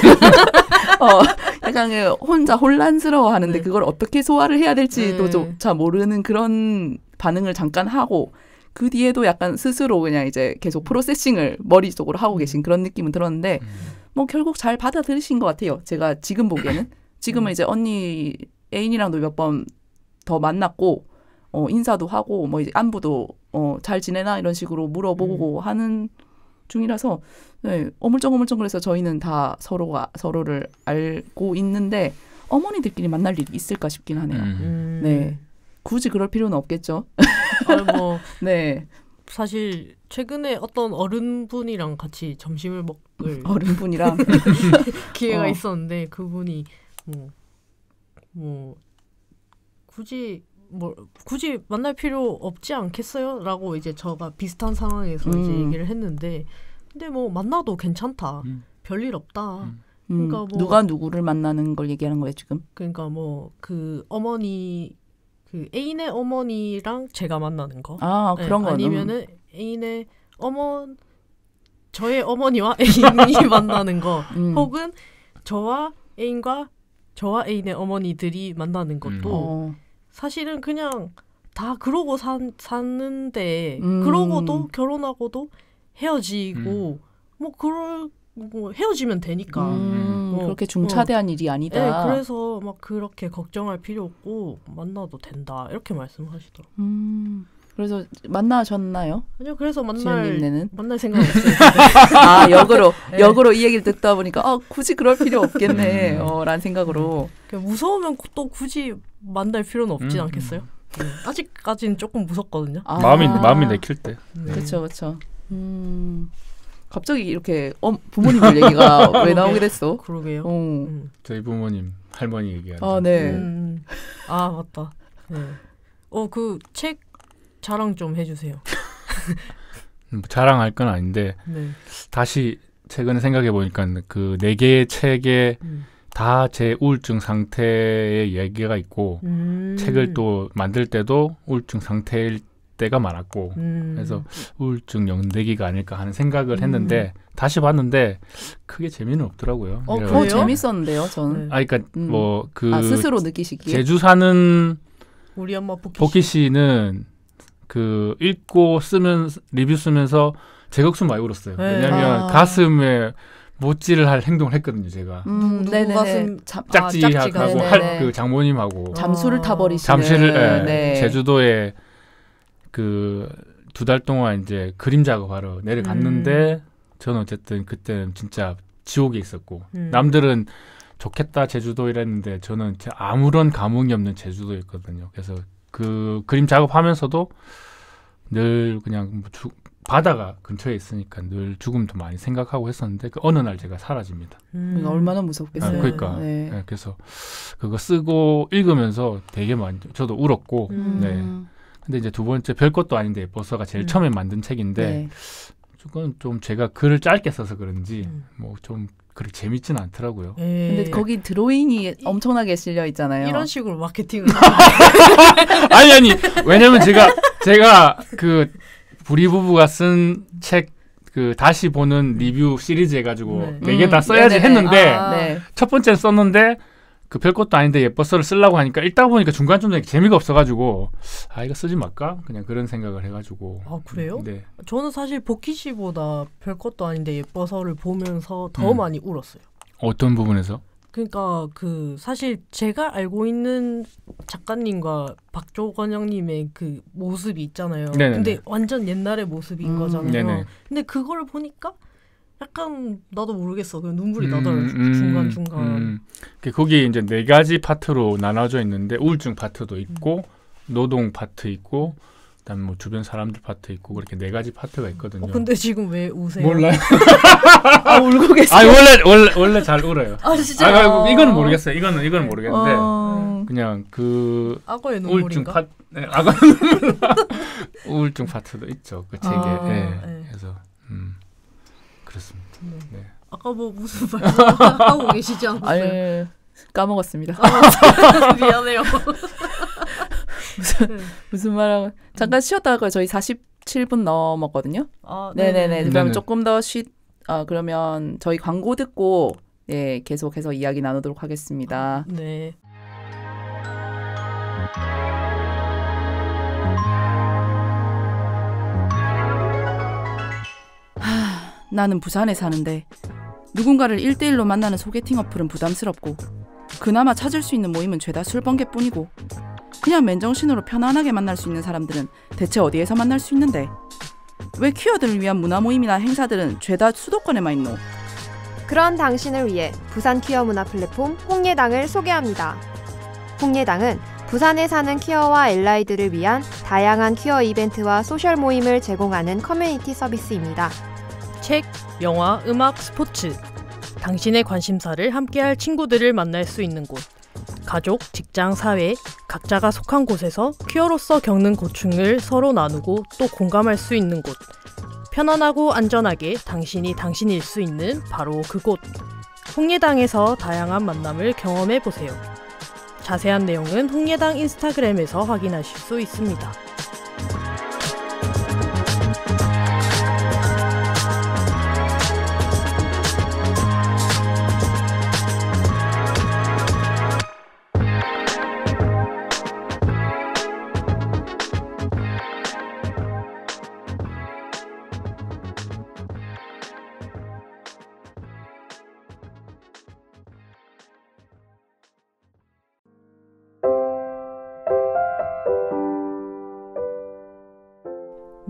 약간 혼자 혼란스러워하는데 그걸 어떻게 소화를 해야 될지도 잘 모르는 그런 반응을 잠깐 하고 그 뒤에도 약간 스스로 그냥 이제 계속 프로세싱을 머릿속으로 하고 계신 그런 느낌은 들었는데 뭐 결국 잘 받아들이신 것 같아요. 제가 지금 보기에는. 지금은 이제 언니 애인이랑도 몇 번 더 만났고 인사도 하고 뭐 이제 안부도 잘 지내나 이런 식으로 물어보고 하는 중이라서 네, 어물쩡어물쩡 그래서 저희는 다 서로를 알고 있는데 어머니들끼리 만날 일이 있을까 싶긴 하네요. 네. 굳이 그럴 필요는 없겠죠. 네. 사실 최근에 어떤 어른분이랑 같이 점심을 먹을 어른분이랑 기회가 있었는데 그분이 굳이 만날 필요 없지 않겠어요?라고 이제 저가 비슷한 상황에서 이제 얘기를 했는데 근데 뭐 만나도 괜찮다. 별일 없다. 그러니까 뭐 누가 누구를 만나는 걸 얘기하는 거예요 지금? 그러니까 뭐 그 어머니 그 애인의 어머니랑 제가 만나는 거. 그런 거 아니면은 애인의 저의 어머니와 애인이 만나는 거. 혹은 저와 애인의 어머니들이 만나는 것도 사실은 그냥 다 그러고 사는데 그러고도 결혼하고도 헤어지고 뭐 헤어지면 되니까 그렇게 중차대한 일이 아니다. 네, 그래서 막 그렇게 걱정할 필요 없고 만나도 된다 이렇게 말씀하시더라고요. 그래서 만나셨나요? 아니요, 그래서 지은님네는? 만날 생각 없어요. 역으로 이 얘기를 듣다 보니까 굳이 그럴 필요 없겠네 라는 생각으로. 무서우면 또 굳이 만날 필요는 없지 않겠어요? 아직까지는 조금 무섭거든요. 마음이 내킬 때. 그렇죠. 갑자기 이렇게 부모님들 얘기가 왜 나오게 됐어? 그러게요. 저희 부모님 할머니 얘기하는. 네. 맞다. 네. 그 책 자랑 좀 해주세요. 자랑할 건 아닌데 다시 최근에 생각해 보니까 그 4개의 책에 다 제 우울증 상태의 얘기가 있고 책을 또 만들 때도 우울증 상태일 때가 많았고 그래서 우울증 연대기가 아닐까 하는 생각을 했는데 다시 봤는데 크게 재미는 없더라고요. 그래요? 재밌었는데요, 저는. 그러니까 뭐 그 스스로 느끼시기에 제주 사는 우리 엄마 복희 씨는 그 읽고 리뷰 쓰면서 제격순 많이 울었어요. 왜냐하면 가슴에 못질을 할 행동을 했거든요, 제가. 네네네. 짝지하고 그 장모님하고 잠수를 타버리시는. 잠시를 네. 제주도에 그 2달 동안 이제 그림 작업하러 내려갔는데 저는 어쨌든 그때는 진짜 지옥에 있었고 남들은 좋겠다 제주도 이랬는데 저는 아무런 감흥이 없는 제주도였거든요. 그래서 그 그림 작업하면서도 늘 그냥 바다가 근처에 있으니까 늘 죽음도 많이 생각하고 했었는데 그 어느 날 제가 사라집니다. 얼마나 무섭겠어요. 그러니까 네. 네, 그래서 그거 쓰고 읽으면서 되게 많이 저도 울었고 네. 근데 이제 2번째 별것도 아닌데 예뻐서가 제일 처음에 만든 책인데 네. 그건 좀 제가 글을 짧게 써서 그런지 뭐 좀 그렇게 재밌지는 않더라고요. 근데 거기 드로잉이 엄청나게 실려 있잖아요. 이런 식으로 마케팅을 아니 왜냐면 제가 그 부리 부부가 쓴 책 그 다시 보는 리뷰 시리즈 해가지고 4개 다 써야지 했는데 네. 첫 번째는 썼는데 그 별것도 아닌데 예뻐서를 쓰려고 하니까 읽다 보니까 중간중간에 재미가 없어가지고 이거 쓰지 말까? 그냥 그런 생각을 해가지고. 아 그래요? 네. 저는 사실 복희씨보다 별것도 아닌데 예뻐서를 보면서 더 많이 울었어요. 어떤 부분에서? 그러니까 그 사실 제가 알고 있는 작가님과 박조건영님의 그 모습이 있잖아요. 네네네. 근데 완전 옛날의 모습인 거잖아요. 네네. 근데 그걸 보니까 약간 나도 모르겠어. 그냥 눈물이 나더라고요. 중간중간. 거기 이제 4가지 파트로 나눠져 있는데 우울증 파트도 있고 노동 파트 있고 그다음 뭐 주변 사람들 파트 있고 그렇게 4가지 파트가 있거든요. 근데 지금 왜 우세요? 몰라요. 울고 계세요. 원래 잘 울어요. 진짜. 이거는 모르겠어요. 이거는 모르겠는데 그냥 그 악어의 눈물인가? 악어 우울증 파트도 있죠. 그 책에. 네. 그래서 그렇습니다. 네. 아까 뭐 무슨 말하고 계시지 않았어요? 까먹었습니다. 미안해요. 무슨 말하고 잠깐 쉬었다가 저희 47분 넘었거든요. 네네네. 그럼 조금 더 그러면 저희 광고 듣고 계속해서 이야기 나누도록 하겠습니다. 네. 나는 부산에 사는데 누군가를 1대1로 만나는 소개팅 어플은 부담스럽고 그나마 찾을 수 있는 모임은 죄다 술번개뿐이고 그냥 맨정신으로 편안하게 만날 수 있는 사람들은 대체 어디에서 만날 수 있는데 왜 퀴어들을 위한 문화 모임이나 행사들은 죄다 수도권에만 있노? 그런 당신을 위해 부산 퀴어 문화 플랫폼 홍예당을 소개합니다. 홍예당은 부산에 사는 퀴어와 엘라이들을 위한 다양한 퀴어 이벤트와 소셜 모임을 제공하는 커뮤니티 서비스입니다. 책, 영화, 음악, 스포츠 당신의 관심사를 함께할 친구들을 만날 수 있는 곳 가족, 직장, 사회 각자가 속한 곳에서 퀴어로서 겪는 고충을 서로 나누고 또 공감할 수 있는 곳 편안하고 안전하게 당신이 당신일 수 있는 바로 그곳 홍예당에서 다양한 만남을 경험해보세요. 자세한 내용은 홍예당 인스타그램에서 확인하실 수 있습니다.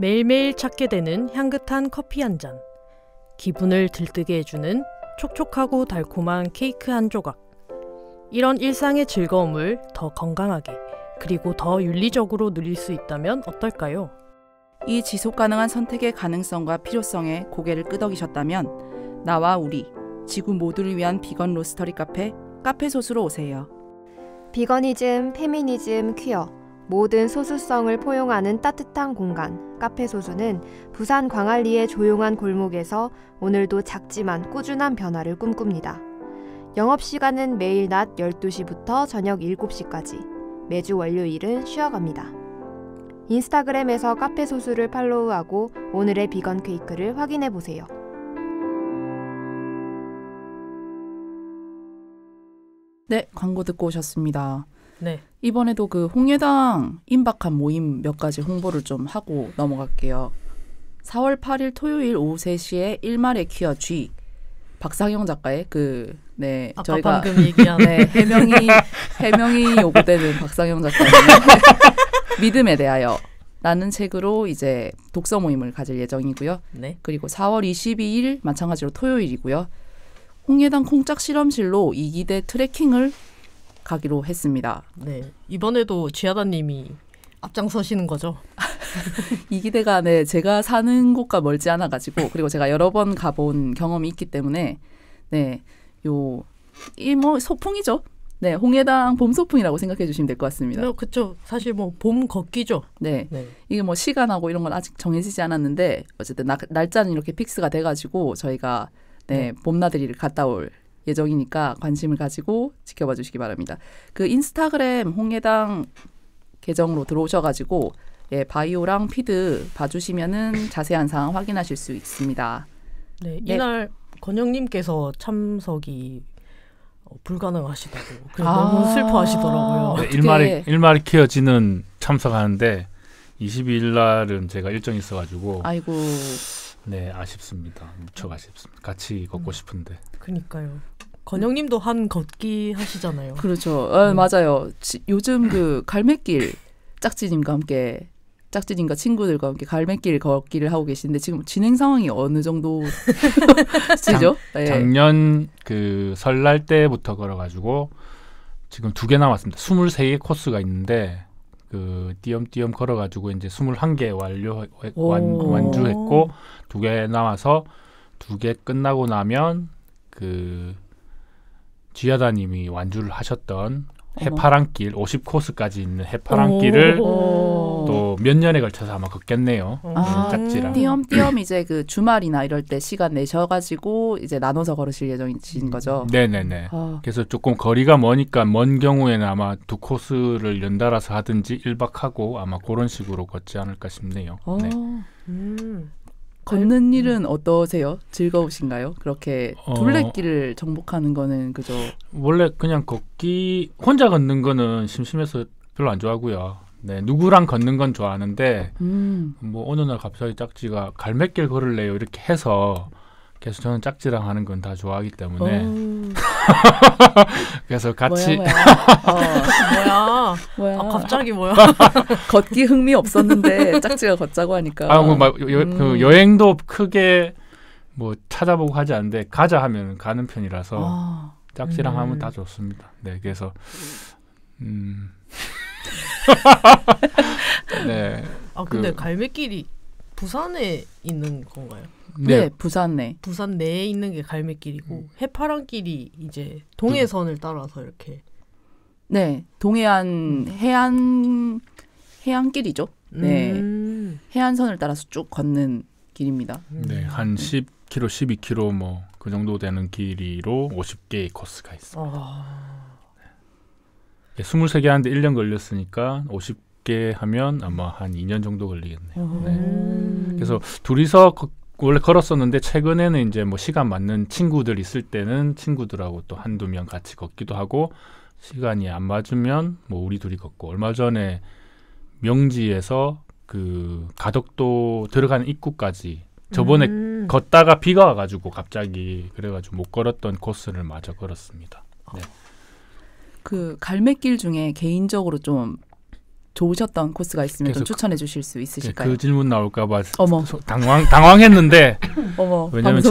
매일매일 찾게 되는 향긋한 커피 한 잔, 기분을 들뜨게 해주는 촉촉하고 달콤한 케이크 한 조각. 이런 일상의 즐거움을 더 건강하게 그리고 더 윤리적으로 누릴 수 있다면 어떨까요? 이 지속가능한 선택의 가능성과 필요성에 고개를 끄덕이셨다면 나와 우리, 지구 모두를 위한 비건 로스터리 카페소스로 오세요. 비거니즘, 페미니즘, 퀴어 모든 소수성을 포용하는 따뜻한 공간 카페소수는 부산 광안리의 조용한 골목에서 오늘도 작지만 꾸준한 변화를 꿈꿉니다. 영업시간은 매일 낮 12시부터 저녁 7시까지 매주 월요일은 쉬어갑니다. 인스타그램에서 카페소수를 팔로우하고 오늘의 비건 케이크를 확인해보세요. 네, 광고 듣고 오셨습니다. 네. 이번에도 그 홍예당 임박한 모임 몇 가지 홍보를 좀 하고 넘어갈게요. 4월 8일 토요일 오후 3시에 일말의 퀴어 G, 박상영 작가의 네, 아까 저희가 방금 얘기한 네, 해명이 요구되는 박상영 작가의 믿음에 대하여라는 책으로 이제 독서 모임을 가질 예정이고요. 네. 그리고 4월 22일 마찬가지로 토요일이고요. 홍예당 콩짝 실험실로 2기대 트레킹을 가기로 했습니다. 네. 이번에도 지하다님이 앞장서시는 거죠? 2기대가 네, 제가 사는 곳과 멀지 않아 가지고 그리고 제가 여러 번 가본 경험이 있기 때문에 네, 이 뭐 소풍이죠. 네, 홍예당 봄 소풍이라고 생각해 주시면 될 것 같습니다. 네, 그렇죠. 사실 뭐 봄 걷기죠. 네. 네. 이게 뭐 시간하고 이런 건 아직 정해지지 않았는데 어쨌든 날짜는 이렇게 픽스가 돼가지고 저희가 네, 봄나들이를 갔다 올 예정이니까 관심을 가지고 지켜봐 주시기 바랍니다. 그 인스타그램 홍예당 계정으로 들어오셔가지고 예, 바이오랑 피드 봐주시면은 자세한 사항 확인하실 수 있습니다. 네, 이날 건영님께서 참석이 불가능하시다고 너무 슬퍼하시더라고요. 네, 일말이 키워지는 참석하는데 22일 날은 제가 일정이 있어가지고 아이고 네 아쉽습니다. 무척 아쉽습니다. 같이 걷고 싶은데. 그니까요. 건영님도 한 걷기 하시잖아요. 그렇죠. 맞아요. 요즘 그 갈매길 짝지님과 친구들과 함께 갈매길 걷기를 하고 계시는데 지금 진행 상황이 어느 정도죠? 작년 그 설날 때부터 걸어가지고 지금 2개 남았습니다. 23개 코스가 있는데 그 띄엄띄엄 걸어가지고 이제 21개 완주했고 2개 남아서 2개 끝나고 나면 그 지하다님이 완주를 하셨던 해파랑길 50코스까지 있는 해파랑길을 또 몇 년에 걸쳐서 아마 걷겠네요. 짝지랑. 띄엄띄엄 이제 그 주말이나 이럴 때 시간 내셔가지고 이제 나눠서 걸으실 예정이신 거죠? 네네네. 그래서 조금 거리가 머니까 먼 경우에는 아마 2코스를 연달아서 하든지 1박하고 아마 그런 식으로 걷지 않을까 싶네요. 네. 걷는 일은 어떠세요? 즐거우신가요? 그렇게 둘레길을 정복하는 거는 그죠? 원래 그냥 걷기 혼자 걷는 거는 심심해서 별로 안 좋아하고요. 네, 누구랑 걷는 건 좋아하는데 뭐 어느 날 갑자기 짝지가 갈매길 걸을래요 이렇게 해서 계속 저는 짝지랑 하는 건 다 좋아하기 때문에 그래서 같이 뭐야? 갑자기 뭐야? 걷기 흥미 없었는데 짝지가 걷자고 하니까. 그 여행도 크게 뭐 찾아보고 하지 않는데 가자 하면 가는 편이라서 짝지랑 하면 다 좋습니다. 네, 그래서 네. 근데 갈매길이 부산에 있는 건가요? 네, 부산 내. 부산 내에 있는 게 갈매길이고 해파랑길이 이제 동해선을 따라서 이렇게. 네, 동해안 해안길이죠. 네, 해안선을 따라서 쭉 걷는 길입니다. 네, 한 10km, 12km 뭐 그 정도 되는 길이로 50개의 코스가 있습니다. 23개 하는데 1년 걸렸으니까 50개 하면 아마 한 2년 정도 걸리겠네요. 네. 그래서 둘이서 원래 걸었었는데 최근에는 이제 뭐 시간 맞는 친구들 있을 때는 친구들하고 또 한두 명 같이 걷기도 하고 시간이 안 맞으면 뭐 우리 둘이 걷고 얼마 전에 명지에서 그 가덕도 들어가는 입구까지 저번에 걷다가 비가 와가지고 갑자기 그래가지고 못 걸었던 코스를 마저 걸었습니다. 네. 그 갈매길 중에 개인적으로 좀 좋으셨던 코스가 있으면 좀 추천해 주실 수 있으실까요? 그 질문 나올까봐 당황했는데 왜냐면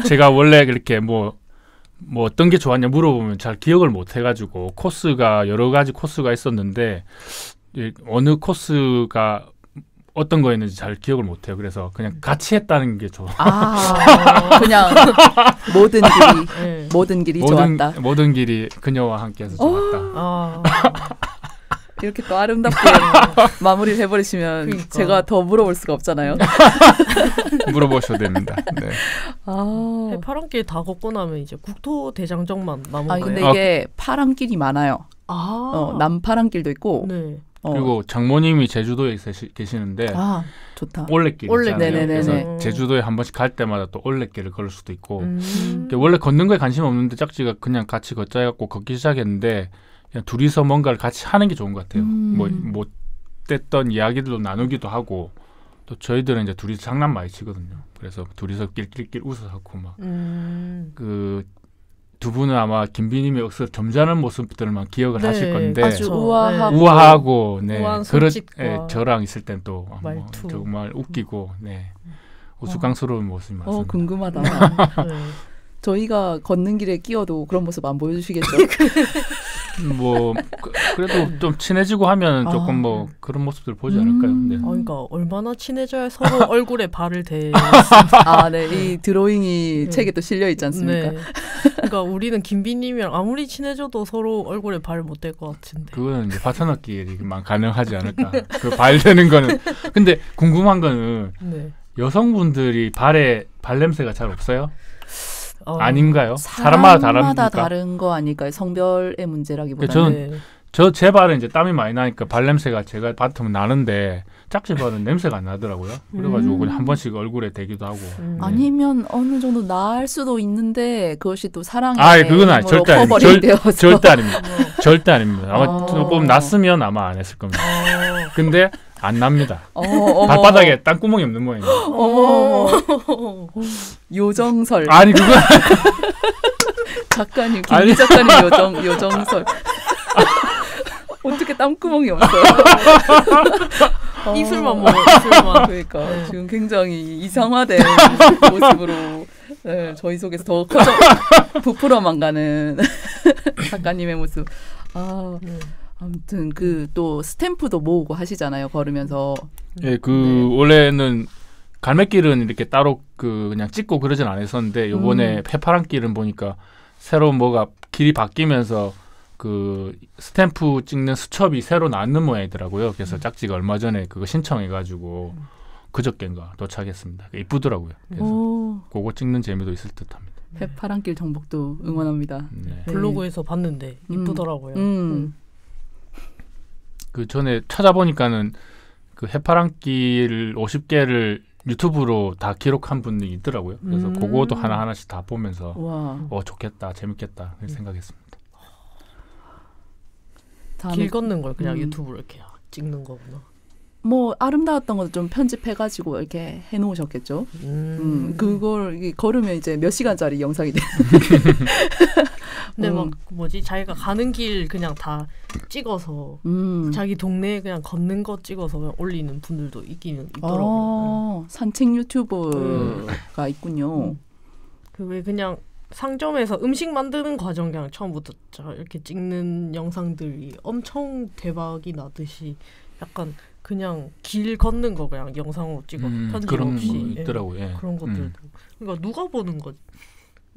제가 원래 그렇게 뭐 어떤 게 좋았냐 물어보면 잘 기억을 못 해가지고 코스가 여러 가지 코스가 있었는데 어느 코스가 어떤 거였는지 잘 기억을 못 해요. 그래서 그냥 같이 했다는 게 좋아. 그냥 모든 길이 좋았다. 모든 길이 그녀와 함께해서 좋았다. 이렇게 또 아름답게 마무리를 해버리시면 그러니까. 제가 더 물어볼 수가 없잖아요. 물어보셔도 됩니다. 네. 해파랑길 다 걷고 나면 이제 국토대장정만 남은 거예요. 근데 이게 파랑길이 많아요. 남파랑길도 있고. 네. 그리고 장모님이 제주도에 계시는데 좋다. 올레길 있잖아요. 네네네네. 그래서 제주도에 한 번씩 갈 때마다 또 올레길을 걸을 수도 있고 원래 걷는 거에 관심 없는데 짝지가 그냥 같이 걷자 해갖고 걷기 시작했는데 그냥 둘이서 뭔가를 같이 하는 게 좋은 것 같아요. 뭐 못됐던 이야기들도 나누기도 하고 또 저희들은 이제 둘이서 장난 많이 치거든요. 그래서 둘이서 낄낄낄 웃어갖고 막 그 두 분은 아마 김비님의 억수 점잖은 모습들만 기억을 네, 하실 건데 아주 우아하고 네. 우아한 그런 손짓과 저랑 있을 땐 또 말투. 정말 웃기고 네. 우스꽝스러운 모습이 많습니다. 궁금하다. 네. 저희가 걷는 길에 끼어도 그런 모습 안 보여주시겠죠? 뭐 그래도 좀 친해지고 하면 조금 뭐 그런 모습들 보지 않을까요? 네. 그러니까 얼마나 친해져야 서로 얼굴에 발을 대. 네. 이 드로잉이 책에 또 실려 있지 않습니까? 네. 그러니까 우리는 김비님이랑 아무리 친해져도 서로 얼굴에 발을 못 댈 것 같은데. 그거는 이제 파트너끼리만 가능하지 않을까. 그 발 대는 거는. 근데 궁금한 거는 네. 여성분들이 발에 발냄새가 잘 없어요? 아닌가요? 사람마다 다릅니까? 다른 거 아닐까요? 성별의 문제라기보다는. 저는 제 발은 이제 땀이 많이 나니까 발냄새가 제가 맡으면 나는데 짝지 발은 냄새가 안 나더라고요. 그래가지고 그냥 한 번씩 얼굴에 대기도 하고. 네. 아니면 어느 정도 나을 수도 있는데 그것이 또 사랑의 그건 아니 절대 아닙니다. 절대 아닙니다. 절대 아닙니다. 아마 조금 났으면 아마 안 했을 겁니다. 근데 안 납니다. 발바닥에 땅구멍이 없는 모양이에요. 요정설. 아니 그건 작가님, 김미 작가님 요정설. 어떻게 땀구멍이 없어요? 이슬만 먹어. 이슬만. 그러니까 지금 굉장히 이상화된 모습으로 저희 속에서 더 커져 부풀어만 가는 작가님의 모습. 아무튼 그 또 스탬프도 모으고 하시잖아요. 걸으면서. 네, 원래는 갈매길은 이렇게 따로 그냥 찍고 그러진 않았었는데 요번에 해파랑길은 보니까 새로 뭐가 길이 바뀌면서 그 스탬프 찍는 수첩이 새로 나왔는 모양이더라고요. 그래서 짝지가 얼마 전에 그거 신청해가지고 그저께인가 도착했습니다. 이쁘더라고요. 그래서 그거 찍는 재미도 있을 듯합니다. 해파랑길 정복도 응원합니다. 네. 블로그에서 봤는데 이쁘더라고요. 그 전에 찾아보니까는 그 해파랑길 50개를 유튜브로 다 기록한 분이 있더라고요. 그래서 그거도 하나하나씩 다 보면서 좋겠다, 재밌겠다 생각했습니다. 길 걷는 걸 그냥 유튜브로 이렇게 찍는 거구나. 뭐 아름다웠던 것도 좀 편집해가지고 이렇게 해놓으셨겠죠. 그걸 걸으면 이제 몇 시간짜리 영상이 돼. 근데 막 자기가 가는 길 그냥 다 찍어서 자기 동네에 그냥 걷는 거 찍어서 그냥 올리는 분들도 있기는 있더라고요. 산책 유튜버가 있군요. 그 왜 그냥 상점에서 음식 만드는 과정 그냥 처음부터 이렇게 찍는 영상들이 엄청 대박이 나듯이 약간 그냥 길 걷는 거 그냥 영상으로 찍어 편집 그런 없이 거 있더라고요. 예. 그런 것들도 그러니까 누가 보는 거지.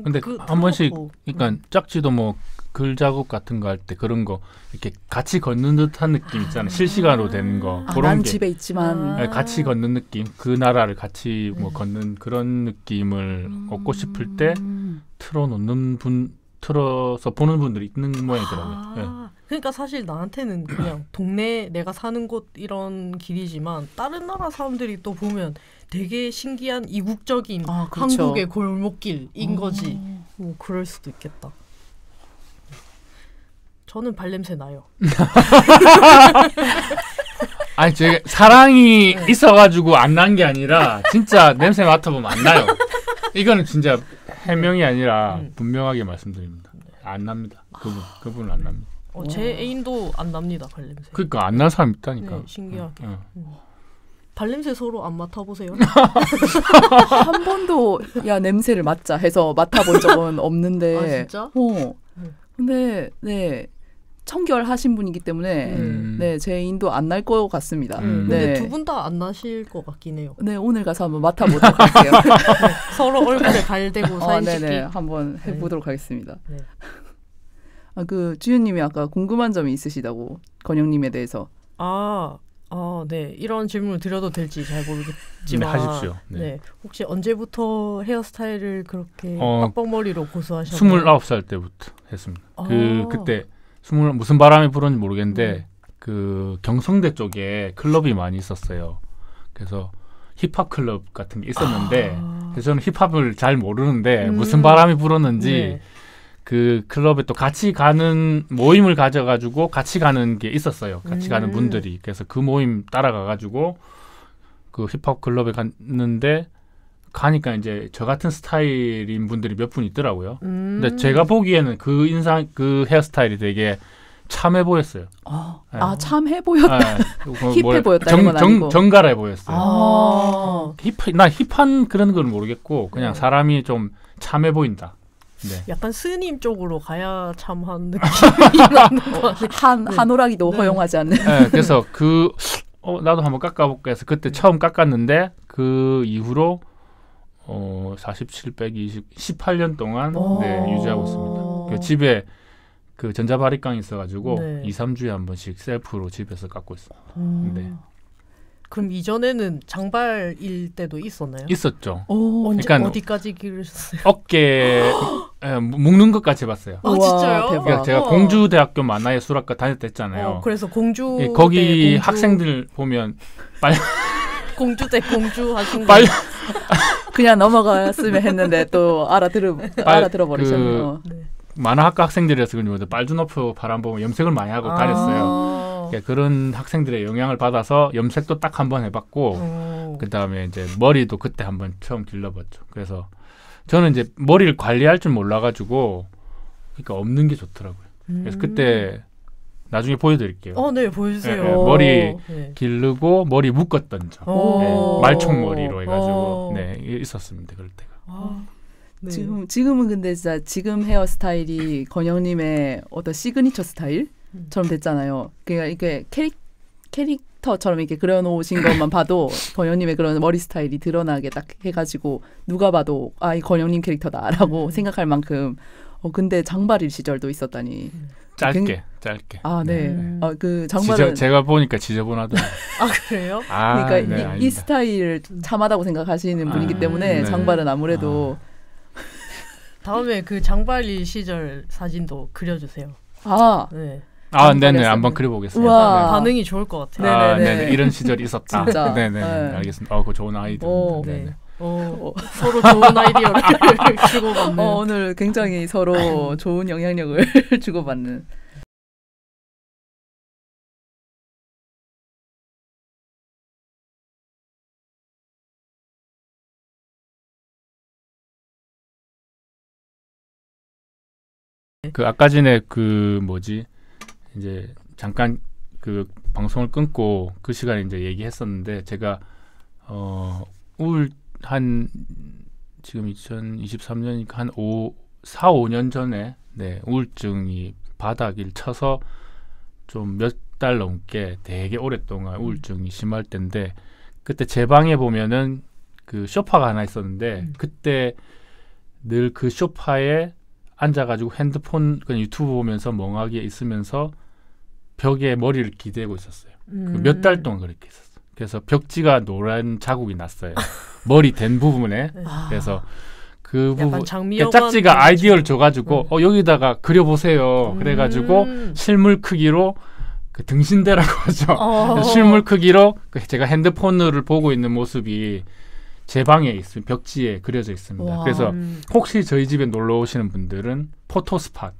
근데 한 번씩 그러니까 짝지도 뭐 글 작업 같은 거 할 때 그런 거 이렇게 같이 걷는 듯한 느낌 있잖아요. 실시간으로 되는 거. 그런 난 게 집에 있지만 같이 걷는 느낌. 그 나라를 같이 뭐 걷는 그런 느낌을 얻고 싶을 때 틀어서 보는 분들이 있는 모양이더라고요. 예. 그러니까 사실 나한테는 그냥 동네 내가 사는 곳 이런 길이지만 다른 나라 사람들이 또 보면 되게 신기한 이국적인 그렇죠. 한국의 골목길인 거지. 뭐 그럴 수도 있겠다. 저는 발냄새 나요. 아니 제가 사랑이 있어가지고 안 난 게 아니라 진짜 냄새 맡아보면 안 나요. 이거는 진짜 해명이 아니라 분명하게 말씀드립니다. 안 납니다. 그분은 안 납니다. 제 애인도 안 납니다. 발냄새. 그러니까 안 난 사람 있다니까. 네, 신기하게. 발냄새 서로 안 맡아보세요? 한 번도 냄새를 맡자 해서 맡아본 적은 없는데. 진짜? 근데 청결하신 분이기 때문에 제 애인도 안 날 것 같습니다. 근데 두 분 다 안 나실 것 같긴 해요. 네, 오늘 가서 한번 맡아보도록 할게요. 서로 얼굴에 발대고 사이좋게. 네네, 한번 해보도록 하겠습니다. 네. 그 주연님이 아까 궁금한 점이 있으시다고 건영님에 대해서. 네. 이런 질문을 드려도 될지 잘 모르겠지만 네, 하십시오. 네. 혹시 언제부터 헤어스타일을 그렇게 빡빡머리로 고수하셨나요? 29살 때부터 했습니다. 그때 무슨 바람이 불었는지 모르겠는데 그 경성대 쪽에 클럽이 많이 있었어요. 그래서 힙합 클럽 같은 게 있었는데 그래서 저는 힙합을 잘 모르는데 무슨 바람이 불었는지 그 클럽에 또 같이 가는 모임을 가져가지고 같이 가는 게 있었어요. 같이 가는 분들이. 그래서 그 모임 따라가가지고 그 힙합 클럽에 갔는데 가니까 이제 저 같은 스타일인 분들이 몇 분 있더라고요. 근데 제가 보기에는 그 인상, 그 헤어스타일이 되게 참해 보였어요. 네. 참해 보였다. 네. 힙해 보였다. 이런 건 아니고. 정갈해 보였어요. 힙한 그런 건 모르겠고 그냥 사람이 좀 참해 보인다. 네. 약간 스님 쪽으로 가야 참한 느낌이 나는 것 같아요. 한오라기도 허용하지 않는. 네, 그래서 나도 한번 깎아볼까 해서 그때 처음 깎았는데 그 이후로 47, 120, 18년 동안 유지하고 있습니다. 그 집에 그 전자바리깡이 있어가지고 2, 3주에 한 번씩 셀프로 집에서 깎고 있어요. 네. 그럼 이전에는 장발일 때도 있었나요? 있었죠. 그러니까 어디까지 기르셨어요? 어깨 묶는 것까지 해봤어요. 진짜요? 대박. 그러니까 제가 공주대학교 만화예술학과 다녔다 했잖아요. 그래서 공주 거기 학생들 보면 공주 하신 빨리 그냥 넘어갔으면 했는데 또 알아들어 버리셨네요. 만화학과 학생들이라서 그런지 빨주노프 바람 보면 염색을 많이 하고 다녔어요. 그러니까 그런 학생들의 영향을 받아서 염색도 딱 한 번 해봤고 그 다음에 이제 머리도 그때 한번 처음 길러봤죠. 그래서 저는 이제 머리를 관리할 줄 몰라가지고 그러니까 없는 게 좋더라고요. 그래서 그때 나중에 보여드릴게요. 네, 보여주세요. 머리 기르고 머리 묶었던 점. 말총머리로 해가지고 있었습니다. 그럴 때가. 네. 지금은 근데 진짜 지금 헤어스타일이 건영님의 어떤 시그니처 스타일처럼 됐잖아요. 그러니까 이게 캐릭터처럼 이렇게 그려놓으신 것만 봐도 건영님의 그런 머리 스타일이 드러나게 딱 해가지고 누가 봐도 이 건영님 캐릭터다라고 생각할 만큼. 근데 장발일 시절도 있었다니. 짧게. 네. 그 장발은 제가 보니까 지저분하더라고요. 그래요? 그러니까 이 스타일 참하다고 생각하시는 분이기 때문에 장발은 아무래도 다음에 그 장발일 시절 사진도 그려주세요. 네. 네네. 한번 그려보겠습니다. 네. 반응이 좋을 것 같아요. 네네. 이런 시절이 있었다. 진짜. 네네. 알겠습니다. 그거 좋은 아이디어. 네. 서로 좋은 아이디어를 주고받는. 오늘 굉장히 서로 좋은 영향력을 주고받는. 그 아까 전에 이제 잠깐 그 방송을 끊고 그 시간에 이제 얘기했었는데 제가 지금 2023년이니까 한 4, 5년 전에 우울증이 바닥을 쳐서 좀 몇 달 넘게 되게 오랫동안 우울증이 심할 때인데 그때 제 방에 보면은 그 소파가 하나 있었는데 그때 늘 그 소파에 앉아가지고 핸드폰 그냥 유튜브 보면서 멍하게 있으면서 벽에 머리를 기대고 있었어요. 몇 달 동안 그렇게 있었어요. 그래서 벽지가 노란 자국이 났어요. 머리 된 부분에. 그래서 그 부분 짝지가 아이디어를 줘가지고 여기다가 그려보세요. 그래가지고 실물 크기로 그 등신대라고 하죠. 실물 크기로 제가 핸드폰을 보고 있는 모습이 제 방에 있으면 벽지에 그려져 있습니다. 그래서 혹시 저희 집에 놀러 오시는 분들은 포토스팟,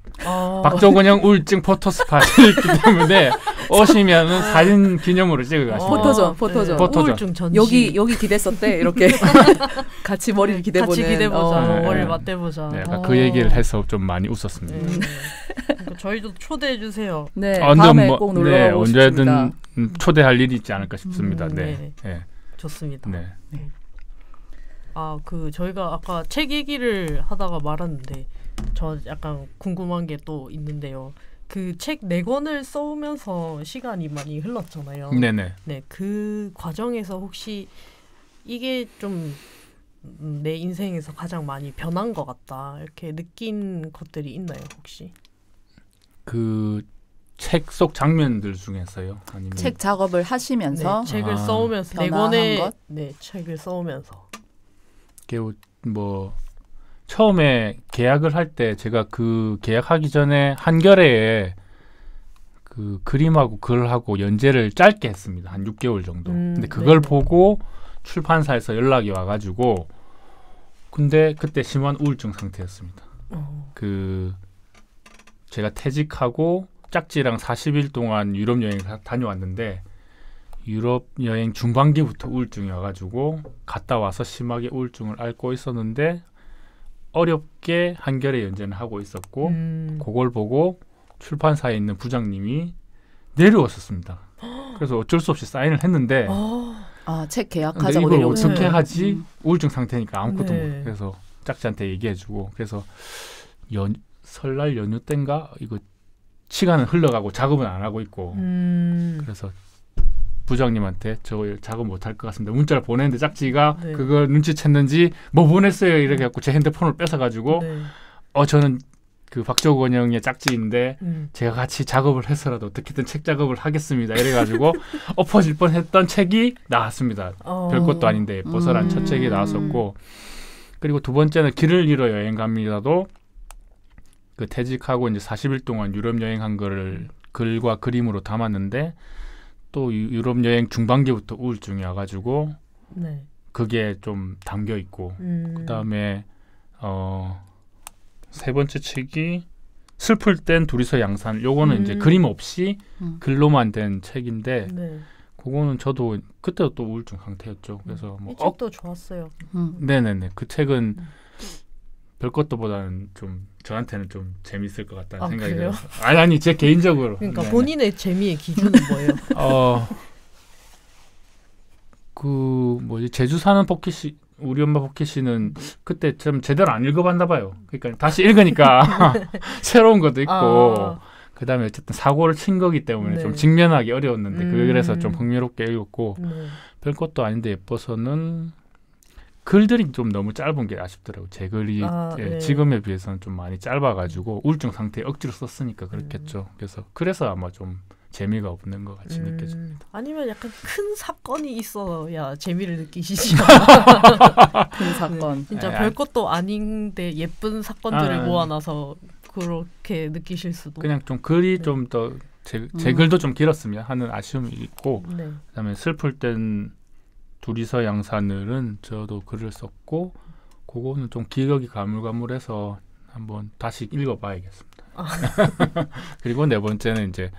박조건영 우울증 포토스팟이 있기 때문에 오시면은 사진 기념으로 찍어가시면 포토전. 우울증 전시. 여기 기댔었대 이렇게 같이 머리를 기대보자. 머리를 맞대보자. 약간 그 얘기를 해서 좀 많이 웃었습니다. 그러니까 저희도 초대해 주세요. 네, 다음에 꼭 놀러 오고 싶습니다. 언제든 초대할 일이 있지 않을까 싶습니다. 네. 좋습니다. 네. 저희가 아까 책 얘기를 하다가 말았는데 저 약간 궁금한 게 또 있는데요. 그 책 4권을 써오면서 시간이 많이 흘렀잖아요. 네네. 네, 그 과정에서 혹시 이게 좀 내 인생에서 가장 많이 변한 것 같다 이렇게 느낀 것들이 있나요, 혹시? 그 책 속 장면들 중에서요? 아니면 책 작업을 하시면서 책을 써오면서 4권의 책을 써오면서 처음에 계약을 할 때 제가 그 계약하기 전에 한겨레에 그 그림하고 글하고 연재를 짧게 했습니다. 한 6개월 정도. 근데 그걸 보고 출판사에서 연락이 와가지고 근데 그때 심한 우울증 상태였습니다. 제가 퇴직하고 짝지랑 40일 동안 유럽 여행을 다녀왔는데 유럽 여행 중반기부터 우울증이 와가지고 갔다 와서 심하게 우울증을 앓고 있었는데 어렵게 한겨레 연재는 하고 있었고 그걸 보고 출판사에 있는 부장님이 내려왔었습니다. 그래서 어쩔 수 없이 사인을 했는데 책 계약하자고 이걸 내려오신 어떻게 하지? 우울증 상태니까 아무것도 네. 모르고 그래서 짝지한테 얘기해주고 그래서 설날 연휴 때인가 이거 시간은 흘러가고 작업은 안 하고 있고 그래서 부장님한테 저 작업 못할 것 같습니다. 문자를 보냈는데 짝지가 네. 그걸 눈치챘는지 뭐 보냈어요 이렇게 해갖고 제 핸드폰을 뺏어가지고 네. 저는 그 박조건영의 짝지인데 제가 같이 작업을 해서라도 어떻게든 책 작업을 하겠습니다. 이래가지고 엎어질 뻔했던 책이 나왔습니다. 별것도 아닌데 예뻐서란 첫 책이 나왔었고 그리고 두 번째는 길을 잃어 여행 갑니다도 그 퇴직하고 이제 40일 동안 유럽 여행한 거를 글과 그림으로 담았는데 또 유럽 여행 중반기부터 우울증이 와가지고 네. 그게 좀 담겨 있고 그다음에 세 번째 책이 슬플 땐 둘이서 양산 요거는 이제 그림 없이 글로만 된 책인데 네. 그거는 저도 그때도 또 우울증 상태였죠. 그래서 이 책도 좋았어요. 네네네 그 책은 별것도 보다는 좀 저한테는 좀 재밌을 것 같다는 생각이 들어요. 아니 제 개인적으로. 그러니까 네네. 본인의 재미의 기준은 뭐예요? 그 뭐지 제주 사는 포키 씨 우리 엄마 포키 씨는 그때 좀 제대로 안 읽어봤나 봐요. 그러니까 다시 읽으니까 새로운 것도 있고 그다음에 어쨌든 사고를 친 거기 때문에 네. 좀 직면하기 어려웠는데 그래서 좀 흥미롭게 읽었고 네. 별것도 아닌데 예뻐서는 글들이 좀 너무 짧은 게 아쉽더라고요. 제 글이 네. 지금에 비해서는 좀 많이 짧아가지고 우울증 상태에 억지로 썼으니까 그렇겠죠. 그래서 아마 좀 재미가 없는 것 같이 느껴집니다. 아니면 약간 큰 사건이 있어야 재미를 느끼시지. 큰 사건. 네, 진짜 별것도 아닌데 예쁜 사건들을 모아놔서 그렇게 느끼실 수도. 그냥 좀 글이 좀 더 제 글도 좀 길었으면 하는 아쉬움이 있고 네. 그다음에 슬플 땐 둘이서 양산을은 저도 글을 썼고 그거는 좀 기억이 가물가물해서 한번 다시 읽어봐야겠습니다. 그리고 네 번째는 이제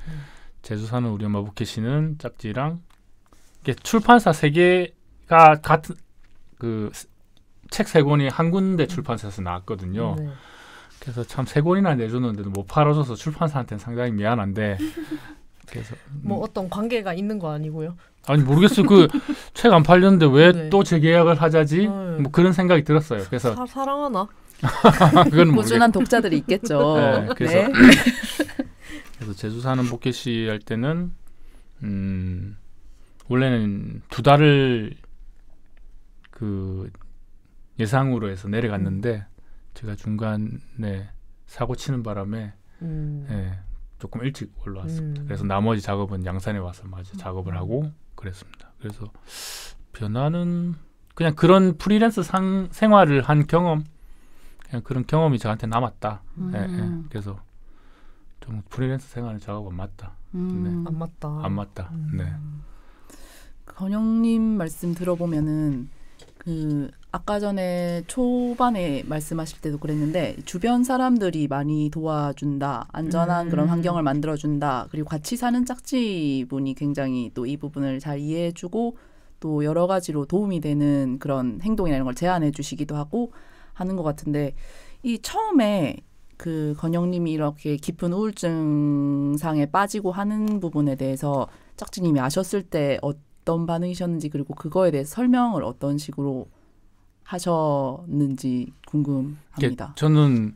제주 사는 우리 엄마 부캐시는 짝지랑 이게 출판사 세 개가 같은 그 책 세 권이 한 군데 출판사에서 나왔거든요. 네. 그래서 참 세 권이나 내줬는데도 못 팔아줘서 출판사한테는 상당히 미안한데 그래서 뭐 어떤 관계가 있는 거 아니고요? 아니 모르겠어요. 그 책 안 팔렸는데 왜 또 네. 재계약을 하자지? 뭐 그런 생각이 들었어요. 그래서 사랑하나? 그건 꾸준한 독자들이 있겠죠. 네, 그래서 네. 그래서 제주 사는 복캐시 할 때는 원래는 2달을 그 예상으로 해서 내려갔는데 제가 중간에 사고 치는 바람에 조금 일찍 올라왔습니다. 그래서 나머지 작업은 양산에 와서 마저 작업을 하고 그랬습니다. 그래서 변화는 그냥 그런 프리랜서 생활을 한 경험, 그냥 그런 경험이 저한테 남았다. 그래서 좀 프리랜서 생활의 작업은 맞다. 네. 안 맞다. 안 맞다. 네. 건영님 말씀 들어보면은 그 아까 전에 초반에 말씀하실 때도 그랬는데 주변 사람들이 많이 도와준다, 안전한 그런 환경을 만들어준다, 그리고 같이 사는 짝지분이 굉장히 또 이 부분을 잘 이해해주고 또 여러 가지로 도움이 되는 그런 행동이나 이런 걸 제안해 주시기도 하고 하는 것 같은데 이 처음에 그 건영님이 이렇게 깊은 우울증상에 빠지고 하는 부분에 대해서 짝지님이 아셨을 때 어떤 반응이셨는지 그리고 그거에 대해서 설명을 어떤 식으로 하셨는지 궁금합니다. 저는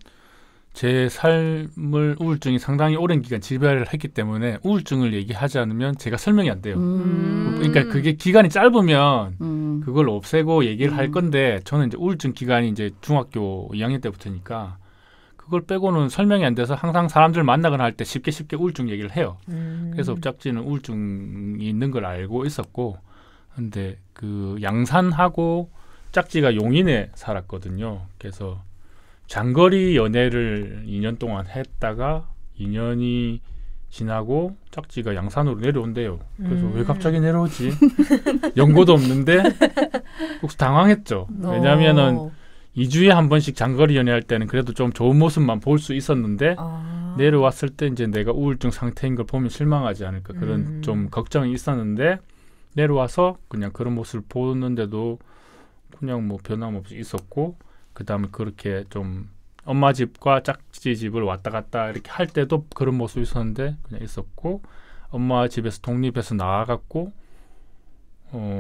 제 삶을 우울증이 상당히 오랜 기간 지배를 했기 때문에 우울증을 얘기하지 않으면 제가 설명이 안 돼요. 그러니까 그게 기간이 짧으면 그걸 없애고 얘기를 할 건데 저는 이제 우울증 기간이 이제 중학교 2학년 때부터니까 그걸 빼고는 설명이 안 돼서 항상 사람들 만나거나 할 때 쉽게 우울증 얘기를 해요. 그래서 짝지는 우울증이 있는 걸 알고 있었고 근데 그 양산하고 짝지가 용인에 살았거든요. 그래서 장거리 연애를 2년 동안 했다가 2년이 지나고 짝지가 양산으로 내려온대요. 그래서 왜 갑자기 내려오지? 연고도 없는데 혹시 당황했죠. 왜냐하면은 2주에 한 번씩 장거리 연애할 때는 그래도 좀 좋은 모습만 볼 수 있었는데 내려왔을 때 이제 내가 우울증 상태인 걸 보면 실망하지 않을까 그런 좀 걱정이 있었는데 내려와서 그냥 그런 모습을 보는데도 그냥 뭐 변함없이 있었고, 그다음에 그렇게 좀 엄마 집과 짝지 집을 왔다 갔다 이렇게 할 때도 그런 모습이 있었는데 그냥 있었고, 엄마 집에서 독립해서 나아갔고,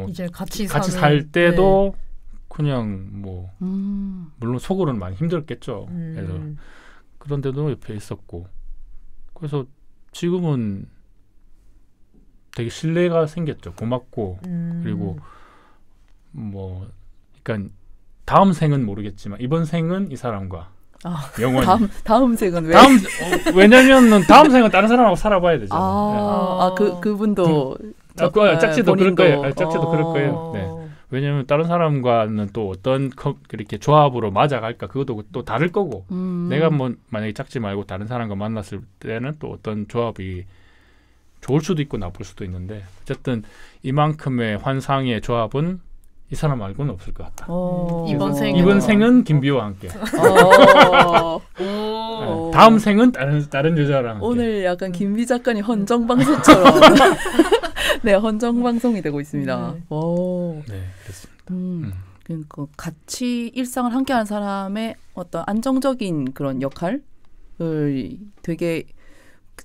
이제 같이 살 때도 네. 그냥 뭐 물론 속으로는 많이 힘들었겠죠. 그래서 그런데도 옆에 있었고, 그래서 지금은 되게 신뢰가 생겼죠. 고맙고 그리고 뭐 그러니까 다음 생은 모르겠지만 이번 생은 이 사람과 영원히. 다음 생은 왜? 왜냐면은 다음 생은 다른 사람하고 살아봐야 되잖아요. 그분도 짝지도 그럴 거예요. 짝지도 그럴 거예요. 네. 왜냐면 다른 사람과는 또 어떤 그렇게 조합으로 맞아갈까 그것도 또 다를 거고, 내가 뭐 만약에 짝지 말고 다른 사람과 만났을 때는 또 어떤 조합이 좋을 수도 있고 나쁠 수도 있는데, 어쨌든 이만큼의 환상의 조합은 이 사람 말고는 없을 것 같다. 이번 생은 김비호와 함께. 다음 생은 다른 여자랑 함께. 오늘 약간 김비 작가님 헌정 방송처럼 네, 헌정 방송이 되고 있습니다. 네, 그렇습니다. 그러니까 같이 일상을 함께하는 사람의 어떤 안정적인 그런 역할을 되게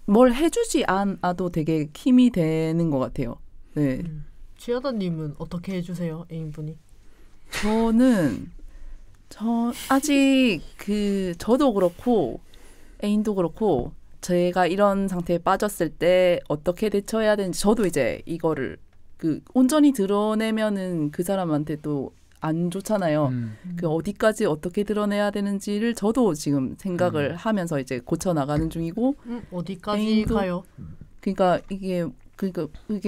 뭘 해주지 않아도 되게 힘이 되는 것 같아요. 네. 지하다님은 어떻게 해주세요, 애인분이? 아직 저도 그렇고 애인도 그렇고 제가 이런 상태에 빠졌을 때 어떻게 대처해야 되는지, 저도 이제 이거를 온전히 드러내면은 그 사람한테 또 안 좋잖아요. 어디까지 어떻게 드러내야 되는지를 저도 지금 생각을 하면서 이제 고쳐 나가는 중이고. 어디까지 가요? 그러니까 이게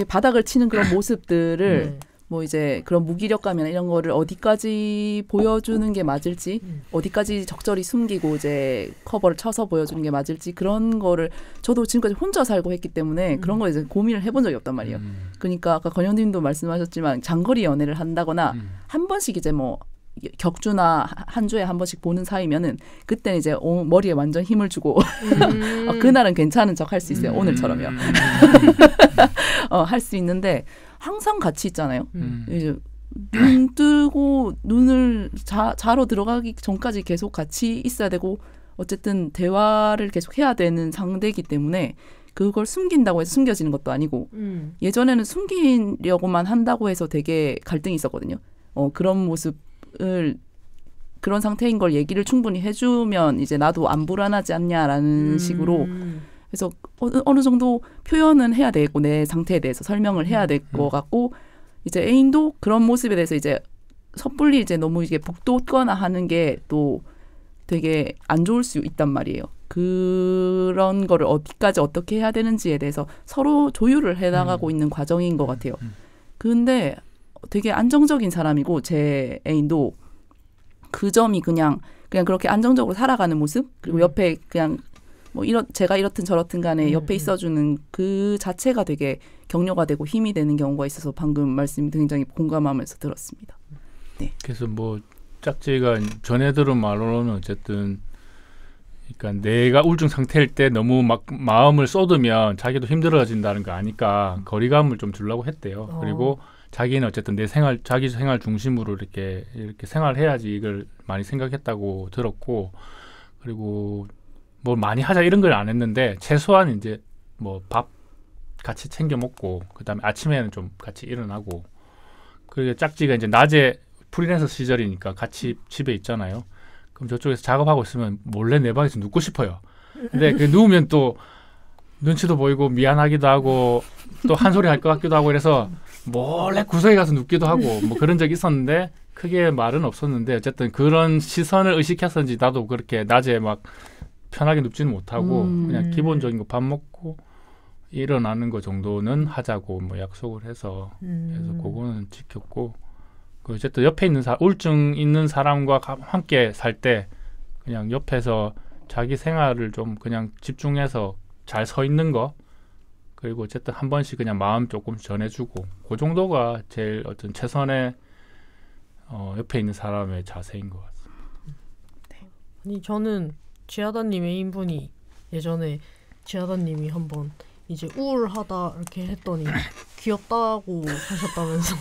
바닥을 치는 그런 모습들을 뭐 이제 그런 무기력감이나 이런 거를 어디까지 보여주는 게 맞을지, 어디까지 적절히 숨기고 이제 커버를 쳐서 보여주는 게 맞을지, 그런 거를 저도 지금까지 혼자 살고 했기 때문에 그런 거 이제 고민을 해본 적이 없단 말이에요. 그러니까 아까 건영님도 말씀하셨지만 장거리 연애를 한다거나 한 번씩 이제 뭐 격주나 한 주에 한 번씩 보는 사이면은 그때는 이제 머리에 완전 힘을 주고 그날은 괜찮은 척 할 수 있어요. 오늘처럼요. 할 수 있는데 항상 같이 있잖아요. 이제 눈 뜨고 눈을 자러 들어가기 전까지 계속 같이 있어야 되고, 어쨌든 대화를 계속 해야 되는 상대이기 때문에 그걸 숨긴다고 해서 숨겨지는 것도 아니고, 예전에는 숨기려고만 한다고 해서 되게 갈등이 있었거든요. 그런 모습을, 그런 상태인 걸 얘기를 충분히 해주면 이제 나도 안 불안하지 않냐라는 식으로, 그래서 어느 정도 표현은 해야 되고 내 상태에 대해서 설명을 해야 될 것 같고, 이제 애인도 그런 모습에 대해서 이제 섣불리 이제 너무 이게 북돋거나 하는 게 또 되게 안 좋을 수 있단 말이에요. 그런 거를 어디까지 어떻게 해야 되는지에 대해서 서로 조율을 해나가고 있는 과정인 것 같아요. 근데 되게 안정적인 사람이고, 제 애인도 그 점이 그냥 그렇게 안정적으로 살아가는 모습, 그리고 옆에 그냥 뭐 제가 이렇든 저렇든 간에 옆에 있어주는 그 자체가 되게 격려가 되고 힘이 되는 경우가 있어서 방금 말씀이 굉장히 공감하면서 들었습니다. 네. 그래서 뭐 짝지가 전에 들은 말로는 어쨌든, 그러니까 내가 우울증 상태일 때 너무 막 마음을 쏟으면 자기도 힘들어진다는 거 아니까 거리감을 좀 주려고 했대요. 그리고 자기는 어쨌든 자기 생활 중심으로 이렇게 생활해야지 이걸 많이 생각했다고 들었고, 그리고 뭘 많이 하자 이런 걸 안 했는데 최소한 이제 뭐 밥 같이 챙겨 먹고, 그다음에 아침에는 좀 같이 일어나고, 그리고 짝지가 이제 낮에 프리랜서 시절이니까 같이 집에 있잖아요. 그럼 저쪽에서 작업하고 있으면 몰래 내 방에서 눕고 싶어요. 근데 누우면 또 눈치도 보이고 미안하기도 하고 또 한 소리 할 것 같기도 하고, 그래서 몰래 구석에 가서 눕기도 하고 뭐 그런 적이 있었는데, 크게 말은 없었는데 어쨌든 그런 시선을 의식해서인지 나도 그렇게 낮에 막 편하게 눕지는 못하고 그냥 기본적인 거 밥 먹고 일어나는 거 정도는 하자고 뭐 약속을 해서 그래서 그거는 지켰고, 어쨌든 옆에 있는 우울증 있는 사람과 함께 살 때 그냥 옆에서 자기 생활을 좀 그냥 집중해서 잘 서 있는 거, 그리고 어쨌든 한 번씩 그냥 마음 조금 전해주고, 그 정도가 제일 어떤 최선의 옆에 있는 사람의 자세인 것 같습니다. 네. 아니 저는 지하다님 애인분이 예전에 지하다님이 한번 이제 우울하다 이렇게 했더니 귀엽다고 하셨다면서.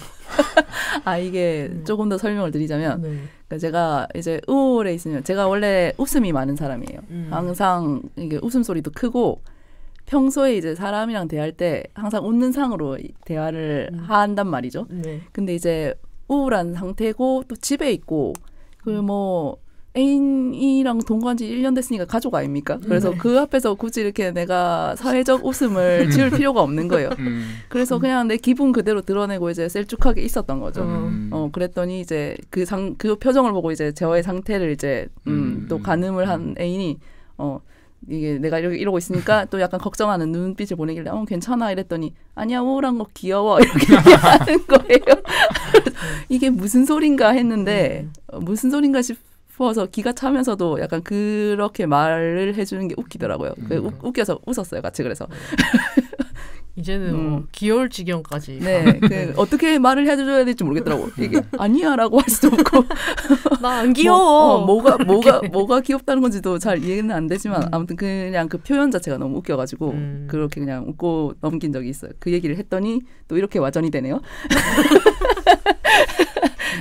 아 이게 조금 더 설명을 드리자면 그러니까 제가 이제 우울해 있으면 제가 원래 웃음이 많은 사람이에요. 항상 이게 웃음소리도 크고 평소에 이제 사람이랑 대할 때 항상 웃는 상으로 대화를 한단 말이죠. 근데 이제 우울한 상태고 또 집에 있고 그 뭐 애인이랑 동거한 지 1년 됐으니까 가족 아닙니까? 그래서 그 앞에서 굳이 이렇게 내가 사회적 웃음을 지을 필요가 없는 거예요. 그래서 그냥 내 기분 그대로 드러내고 이제 셀쭉하게 있었던 거죠. 그랬더니 이제 그 표정을 보고 이제 저의 상태를 이제 또 가늠을 한 애인이 이게 내가 이러고 있으니까 또 약간 걱정하는 눈빛을 보내길래 괜찮아 이랬더니 아니야 우울한 거 귀여워 이렇게 하는 거예요. 이게 무슨 소린가 했는데 무슨 소린가 싶어서 기가 차면서도 약간 그렇게 말을 해주는 게 웃기더라고요. 웃겨서 웃었어요 같이. 그래서 이제는 귀여울 지경까지. 네, 어떻게 말을 해줘야 될지 모르겠더라고. 이게 아니야라고 할 수도 없고 나 안 귀여워. 뭐가 귀엽다는 건지도 잘 이해는 안 되지만 아무튼 그냥 그 표현 자체가 너무 웃겨가지고 그렇게 그냥 웃고 넘긴 적이 있어요. 그 얘기를 했더니 또 이렇게 와전이 되네요.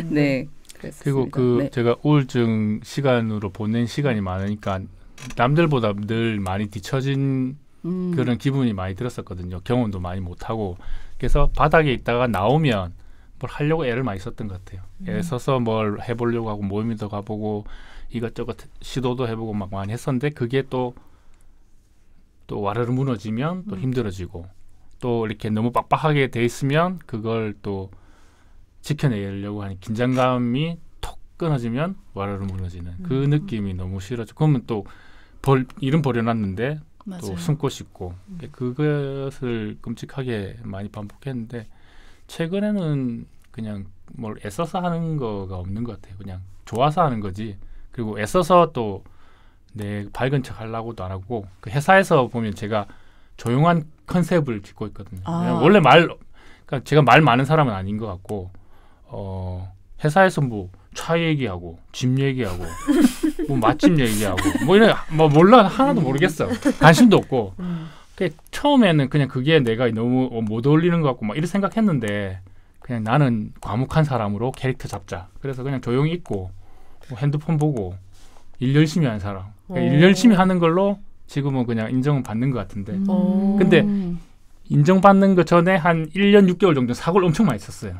네. 그리고 제가 우울증 시간으로 보낸 시간이 많으니까 남들보다 늘 많이 뒤처진 그런 기분이 많이 들었었거든요. 경험도 많이 못하고. 그래서 바닥에 있다가 나오면 뭘 하려고 애를 많이 썼던 것 같아요. 애 써서 뭘 해보려고 하고 모임도 가보고 이것저것 시도도 해보고 막 많이 했었는데 그게 또 와르르 무너지면 또 힘들어지고 또 이렇게 너무 빡빡하게 돼 있으면 그걸 또 지켜내려고 하는 긴장감이 톡 끊어지면 와르르 무너지는 그 느낌이 너무 싫어져. 그러면 또 일은 버려놨는데 맞아요. 또 숨고 싶고 그것을 끔찍하게 많이 반복했는데 최근에는 그냥 뭘 애써서 하는 거가 없는 것 같아요. 그냥 좋아서 하는 거지. 그리고 애써서 또 내 밝은 척 하려고도 안 하고 그 회사에서 보면 제가 조용한 컨셉을 짓고 있거든요. 원래 그러니까 제가 말 많은 사람은 아닌 것 같고 회사에서 뭐 차 얘기하고 집 얘기하고 뭐 맛집 얘기하고 뭐 이런 뭐 몰라 하나도 모르겠어. 관심도 없고. 처음에는 그냥 그게 내가 너무 못 어울리는 것 같고 막 이런 생각했는데 그냥 나는 과묵한 사람으로 캐릭터 잡자. 그래서 그냥 조용히 있고 뭐 핸드폰 보고 일 열심히 하는 사람. 그러니까 일 열심히 하는 걸로 지금은 그냥 인정은 받는 것 같은데. 근데 인정받는 것 전에 한 1년 6개월 정도 사고를 엄청 많이 쳤어요.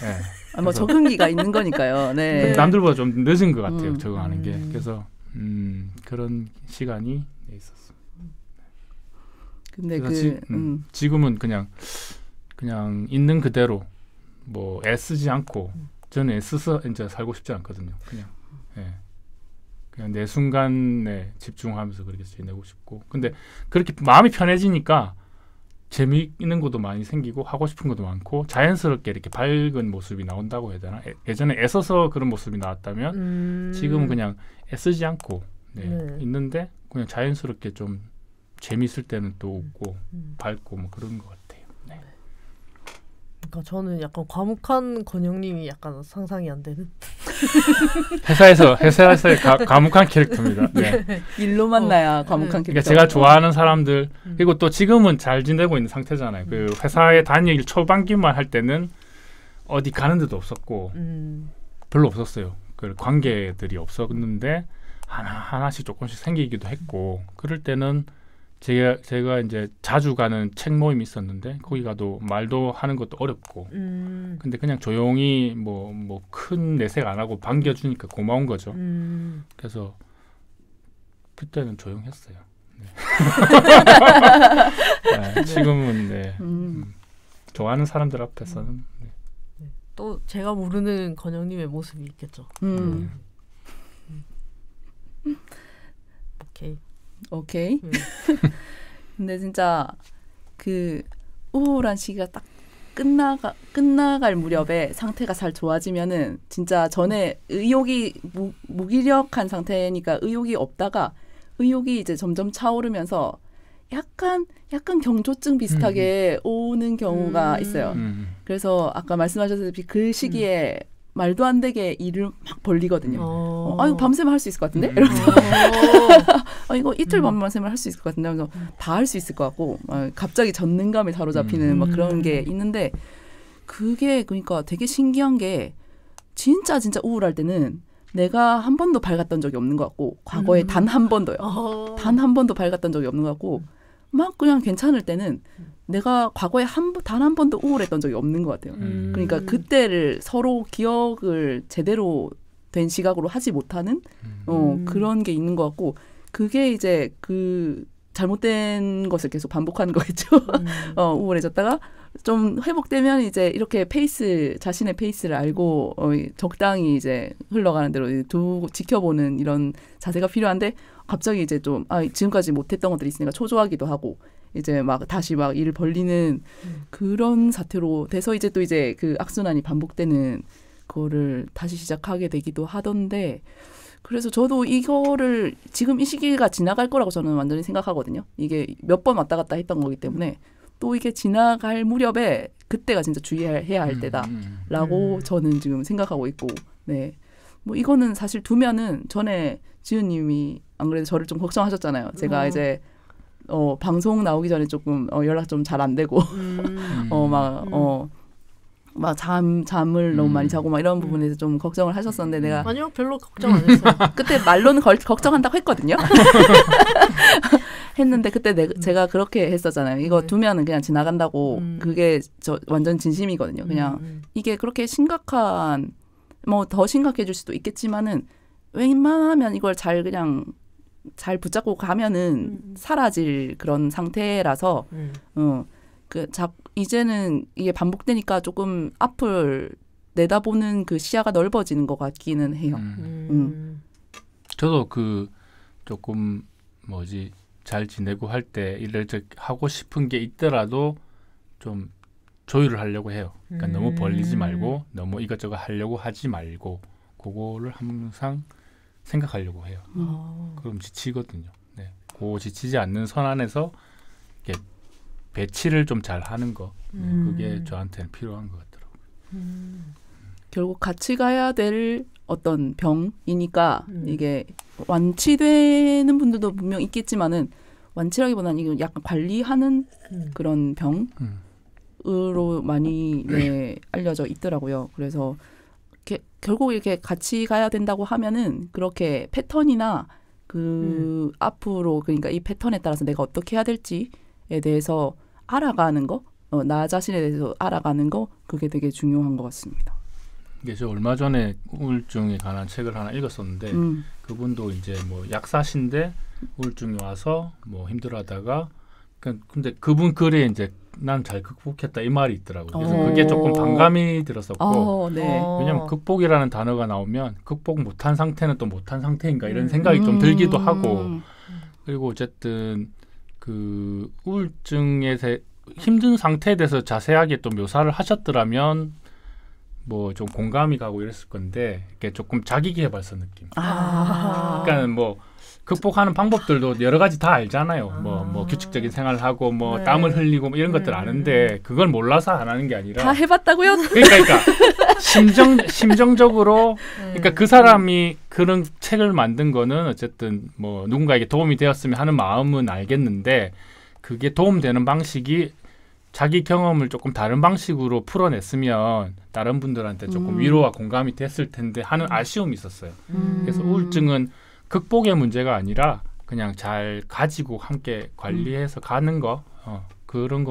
네. 뭐 적응기가 있는 거니까요. 네. 남들보다 좀 늦은 것 같아요. 적응하는 게. 그래서 그런 시간이 있었어요. 근데 지금은 그냥 있는 그대로 뭐 애쓰지 않고 저는 애써서 이제 살고 싶지 않거든요. 그냥 내 순간에 집중하면서 그렇게 지내고 싶고. 근데 그렇게 마음이 편해지니까 재미있는 것도 많이 생기고 하고 싶은 것도 많고 자연스럽게 이렇게 밝은 모습이 나온다고 해야 되나? 예전에 애써서 그런 모습이 나왔다면 지금은 그냥 애쓰지 않고 있는데 그냥 자연스럽게 좀 재미있을 때는 또 웃고 밝고 뭐 그런 것 같아요. 네. 그러니까 저는 약간 과묵한 권영님이 약간 상상이 안 되는. 회사에서의 과묵한 캐릭터입니다. 네. 일로 만나야 과묵한 캐릭터. 그러니까 제가 좋아하는 사람들 그리고 또 지금은 잘 지내고 있는 상태잖아요. 그 회사에 다니기 초반기만 할 때는 어디 가는 데도 없었고 별로 없었어요. 그 관계들이 없었는데 하나씩 조금씩 생기기도 했고 그럴 때는 제가 이제 자주 가는 책 모임이 있었는데 거기 가도 말도 하는 것도 어렵고 근데 그냥 조용히 뭐 큰 내색 안 하고 반겨주니까 고마운 거죠. 그래서 그때는 조용했어요. 네. 지금은 좋아하는 사람들 앞에서는 또 제가 모르는 권영님의 모습이 있겠죠. 오케이. 근데 진짜 그 우울한 시기가 딱 끝나갈 무렵에 상태가 잘 좋아지면은 진짜 전에 의욕이 무기력한 상태니까 의욕이 없다가 의욕이 이제 점점 차오르면서 약간 경조증 비슷하게 오는 경우가 있어요. 그래서 아까 말씀하셨다시피 그 시기에 말도 안 되게 일을 막 벌리거든요. 이거 밤새면 할 수 있을 것 같은데? 이러면서 이거 이틀 밤새면 할 수 있을 것 같은데 하면서 다 할 수 있을 것 같고 갑자기 전능감에 사로잡히는 막 그런 게 있는데 그게 그러니까 되게 신기한 게 진짜 우울할 때는 내가 한 번도 밝았던 적이 없는 것 같고 과거에 단 한 번도요. 단 한 번도 밝았던 적이 없는 것 같고 막 그냥 괜찮을 때는 내가 과거에 단 한 번도 우울했던 적이 없는 것 같아요. 그러니까 그때를 서로 기억을 제대로 된 시각으로 하지 못하는 그런 게 있는 것 같고 그게 이제 그 잘못된 것을 계속 반복하는 거겠죠. 우울해졌다가 좀 회복되면 이제 이렇게 자신의 페이스를 알고 적당히 이제 흘러가는 대로 지켜보는 이런 자세가 필요한데 갑자기 이제 좀 지금까지 못했던 것들이 있으니까 초조하기도 하고 이제 막 다시 막 일을 벌리는 그런 사태로 돼서 이제 또 이제 그 악순환이 반복되는 거를 다시 시작하게 되기도 하던데 그래서 저도 이거를 지금 이 시기가 지나갈 거라고 저는 완전히 생각하거든요. 이게 몇 번 왔다 갔다 했던 거기 때문에 또 이게 지나갈 무렵에 그때가 진짜 주의해야 할 때다라고 저는 지금 생각하고 있고 네. 뭐 이거는 사실 두면은 전에 지은님이 안 그래도 저를 좀 걱정하셨잖아요. 제가 이제 방송 나오기 전에 조금 연락 좀 잘 안 되고 막 잠을 너무 많이 자고 막 이런 부분에서 좀 걱정을 하셨었는데 내가 아니요 별로 걱정 안 했어요. 그때 말로는 걱정한다고 했거든요. 했는데 그때 제가 그렇게 했었잖아요. 이거 두면은 그냥 지나간다고 그게 저 완전 진심이거든요. 그냥 이게 그렇게 심각한 뭐 더 심각해질 수도 있겠지만은 웬만하면 이걸 그냥 잘 붙잡고 가면은 사라질 그런 상태라서 이제는 이게 반복되니까 조금 앞을 내다보는 그 시야가 넓어지는 것 같기는 해요. 저도 조금 잘 지내고 할 때 일을 하고 싶은 게 있더라도 좀 조율을 하려고 해요. 그러니까 너무 벌리지 말고 너무 이것저것 하려고 하지 말고 그거를 항상 생각하려고 해요. 그럼 지치거든요. 네. 그 지치지 않는 선 안에서 이렇게 배치를 좀 잘 하는 거 그게 저한테는 필요한 것 같더라고요. 결국 같이 가야 될 어떤 병이니까 이게 완치되는 분들도 분명 있겠지만은 완치라기보다는 이거 약간 관리하는 그런 병으로 많이 알려져 있더라고요. 그래서 결국 이렇게 같이 가야 된다고 하면은 그렇게 패턴이나 앞으로 그러니까 이 패턴에 따라서 내가 어떻게 해야 될지에 대해서 알아가는 거, 나 자신에 대해서 알아가는 거 그게 되게 중요한 것 같습니다. 이게 저 얼마 전에 우울증에 관한 책을 하나 읽었었는데 그분도 이제 뭐 약사신데 우울증이 와서 뭐 힘들어하다가 근데 그분 글에 이제 난 잘 극복했다 이 말이 있더라고요. 그래서 그게 조금 반감이 들었었고 왜냐하면 극복이라는 단어가 나오면 극복 못한 상태는 또 못한 상태인가 이런 생각이 좀 들기도 하고 그리고 어쨌든 그 우울증에 힘든 상태에 대해서 자세하게 또 묘사를 하셨더라면 뭐 좀 공감이 가고 이랬을 건데 이게 조금 자기계발서 느낌. 그러니까 뭐 극복하는 방법들도 여러 가지 다 알잖아요. 뭐 규칙적인 생활을 하고 뭐 땀을 흘리고 뭐 이런 것들 아는데 그걸 몰라서 안 하는 게 아니라 다 해봤다고요? 그러니까 심정적으로 그러니까 그 사람이 그런 책을 만든 거는 어쨌든 뭐 누군가에게 도움이 되었으면 하는 마음은 알겠는데 그게 도움되는 방식이 자기 경험을 조금 다른 방식으로 풀어냈으면 다른 분들한테 조금 위로와 공감이 됐을 텐데 하는 아쉬움이 있었어요. 그래서 우울증은 극복의 문제가 아니라 그냥 잘 가지고 함께 관리해서 가는 거 그런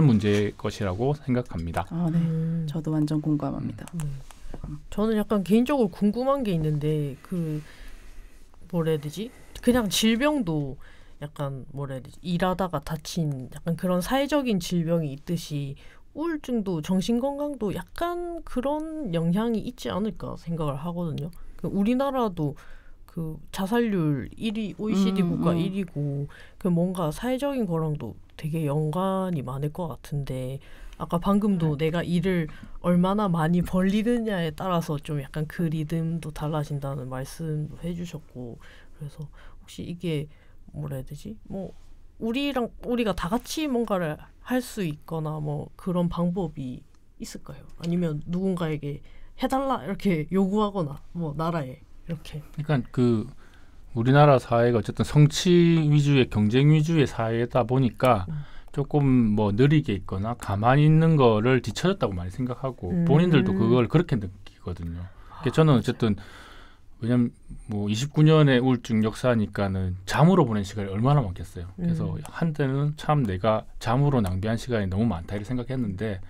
문제일 것이라고 생각합니다. 네. 저도 완전 공감합니다. 저는 약간 개인적으로 궁금한 게 있는데 뭐라 해야 되지? 그냥 질병도 약간 뭐라 해야 되지? 일하다가 다친 약간 그런 사회적인 질병이 있듯이 우울증도 정신건강도 약간 그런 영향이 있지 않을까 생각을 하거든요. 우리나라도 그 자살률 1위 OECD 국가 1위고 그 뭔가 사회적인 거랑도 되게 연관이 많을 것 같은데 아까 방금도 내가 일을 얼마나 많이 벌리느냐에 따라서 좀 약간 그 리듬도 달라진다는 말씀도 해주셨고 그래서 혹시 이게 뭐라 해야 되지? 뭐 우리가 다 같이 뭔가를 할 수 있거나 뭐 그런 방법이 있을까요? 아니면 누군가에게 해달라 이렇게 요구하거나 뭐 나라에 이렇게. 그러니까 그 우리나라 사회가 어쨌든 성취 위주의 경쟁 위주의 사회다 보니까 조금 뭐 느리게 있거나 가만히 있는 거를 뒤처졌다고 많이 생각하고 본인들도 그걸 그렇게 느끼거든요. 저는 어쨌든 왜냐면 뭐 29년의 우울증 역사니까는 잠으로 보낸 시간이 얼마나 많겠어요. 그래서 한때는 참 내가 잠으로 낭비한 시간이 너무 많다 이렇게 생각했는데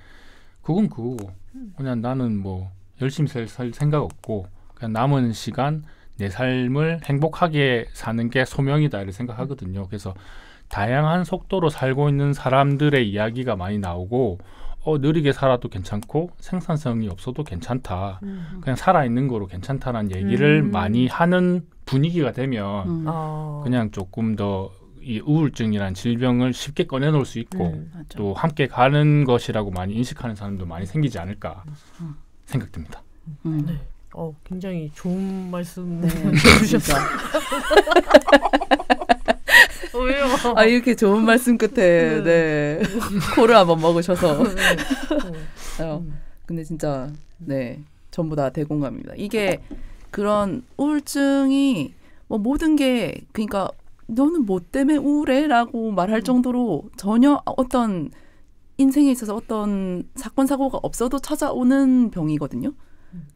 그건 그거고 그냥 나는 뭐 열심히 살 생각 없고 그냥 남은 시간 내 삶을 행복하게 사는 게 소명이다 이렇게 생각하거든요. 그래서 다양한 속도로 살고 있는 사람들의 이야기가 많이 나오고 느리게 살아도 괜찮고 생산성이 없어도 괜찮다. 그냥 살아있는 거로 괜찮다는 얘기를 많이 하는 분위기가 되면 그냥 조금 더 이 우울증이라는 질병을 쉽게 꺼내놓을 수 있고 또 함께 가는 것이라고 많이 인식하는 사람도 많이 생기지 않을까 생각됩니다. 네. 굉장히 좋은 말씀 네. 해주셨어요. 왜요? 이렇게 좋은 말씀 끝에 네. 코를 한번 먹으셔서 근데 진짜 네 전부 다 대공감입니다. 이게 그런 우울증이 뭐 모든 게 그러니까 너는 뭐 때문에 우울해? 라고 말할 정도로 전혀 어떤 인생에 있어서 어떤 사건 사고가 없어도 찾아오는 병이거든요.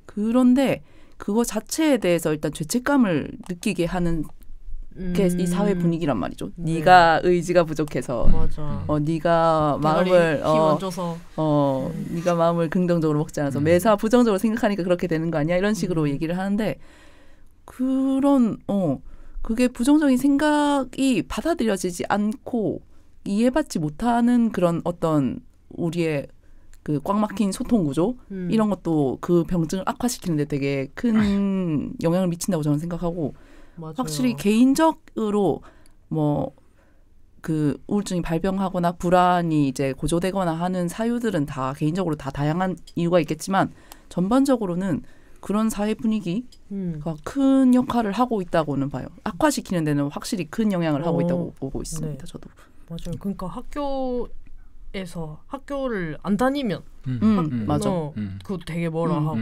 그런데 그거 자체에 대해서 일단 죄책감을 느끼게 하는 게 이 사회 분위기란 말이죠. 네가 의지가 부족해서, 맞아. 네가 마음을 힘줘서, 네가 마음을 긍정적으로 먹지 않아서 매사 부정적으로 생각하니까 그렇게 되는 거 아니야? 이런 식으로 얘기를 하는데 그런 그게 부정적인 생각이 받아들여지지 않고 이해받지 못하는 그런 어떤 우리의 그 꽉 막힌 소통 구조 이런 것도 그 병증을 악화시키는데 되게 큰 영향을 미친다고 저는 생각하고 맞아요. 확실히 개인적으로 뭐 그 우울증이 발병하거나 불안이 이제 고조되거나 하는 사유들은 다 개인적으로 다 다양한 이유가 있겠지만 전반적으로는 그런 사회 분위기가 큰 역할을 하고 있다고는 봐요. 악화시키는 데는 확실히 큰 영향을 하고 있다고 보고 있습니다. 네. 저도. 맞아요. 그러니까 학교에서 학교를 안 다니면 맞아. 그거 되게 뭐라 하고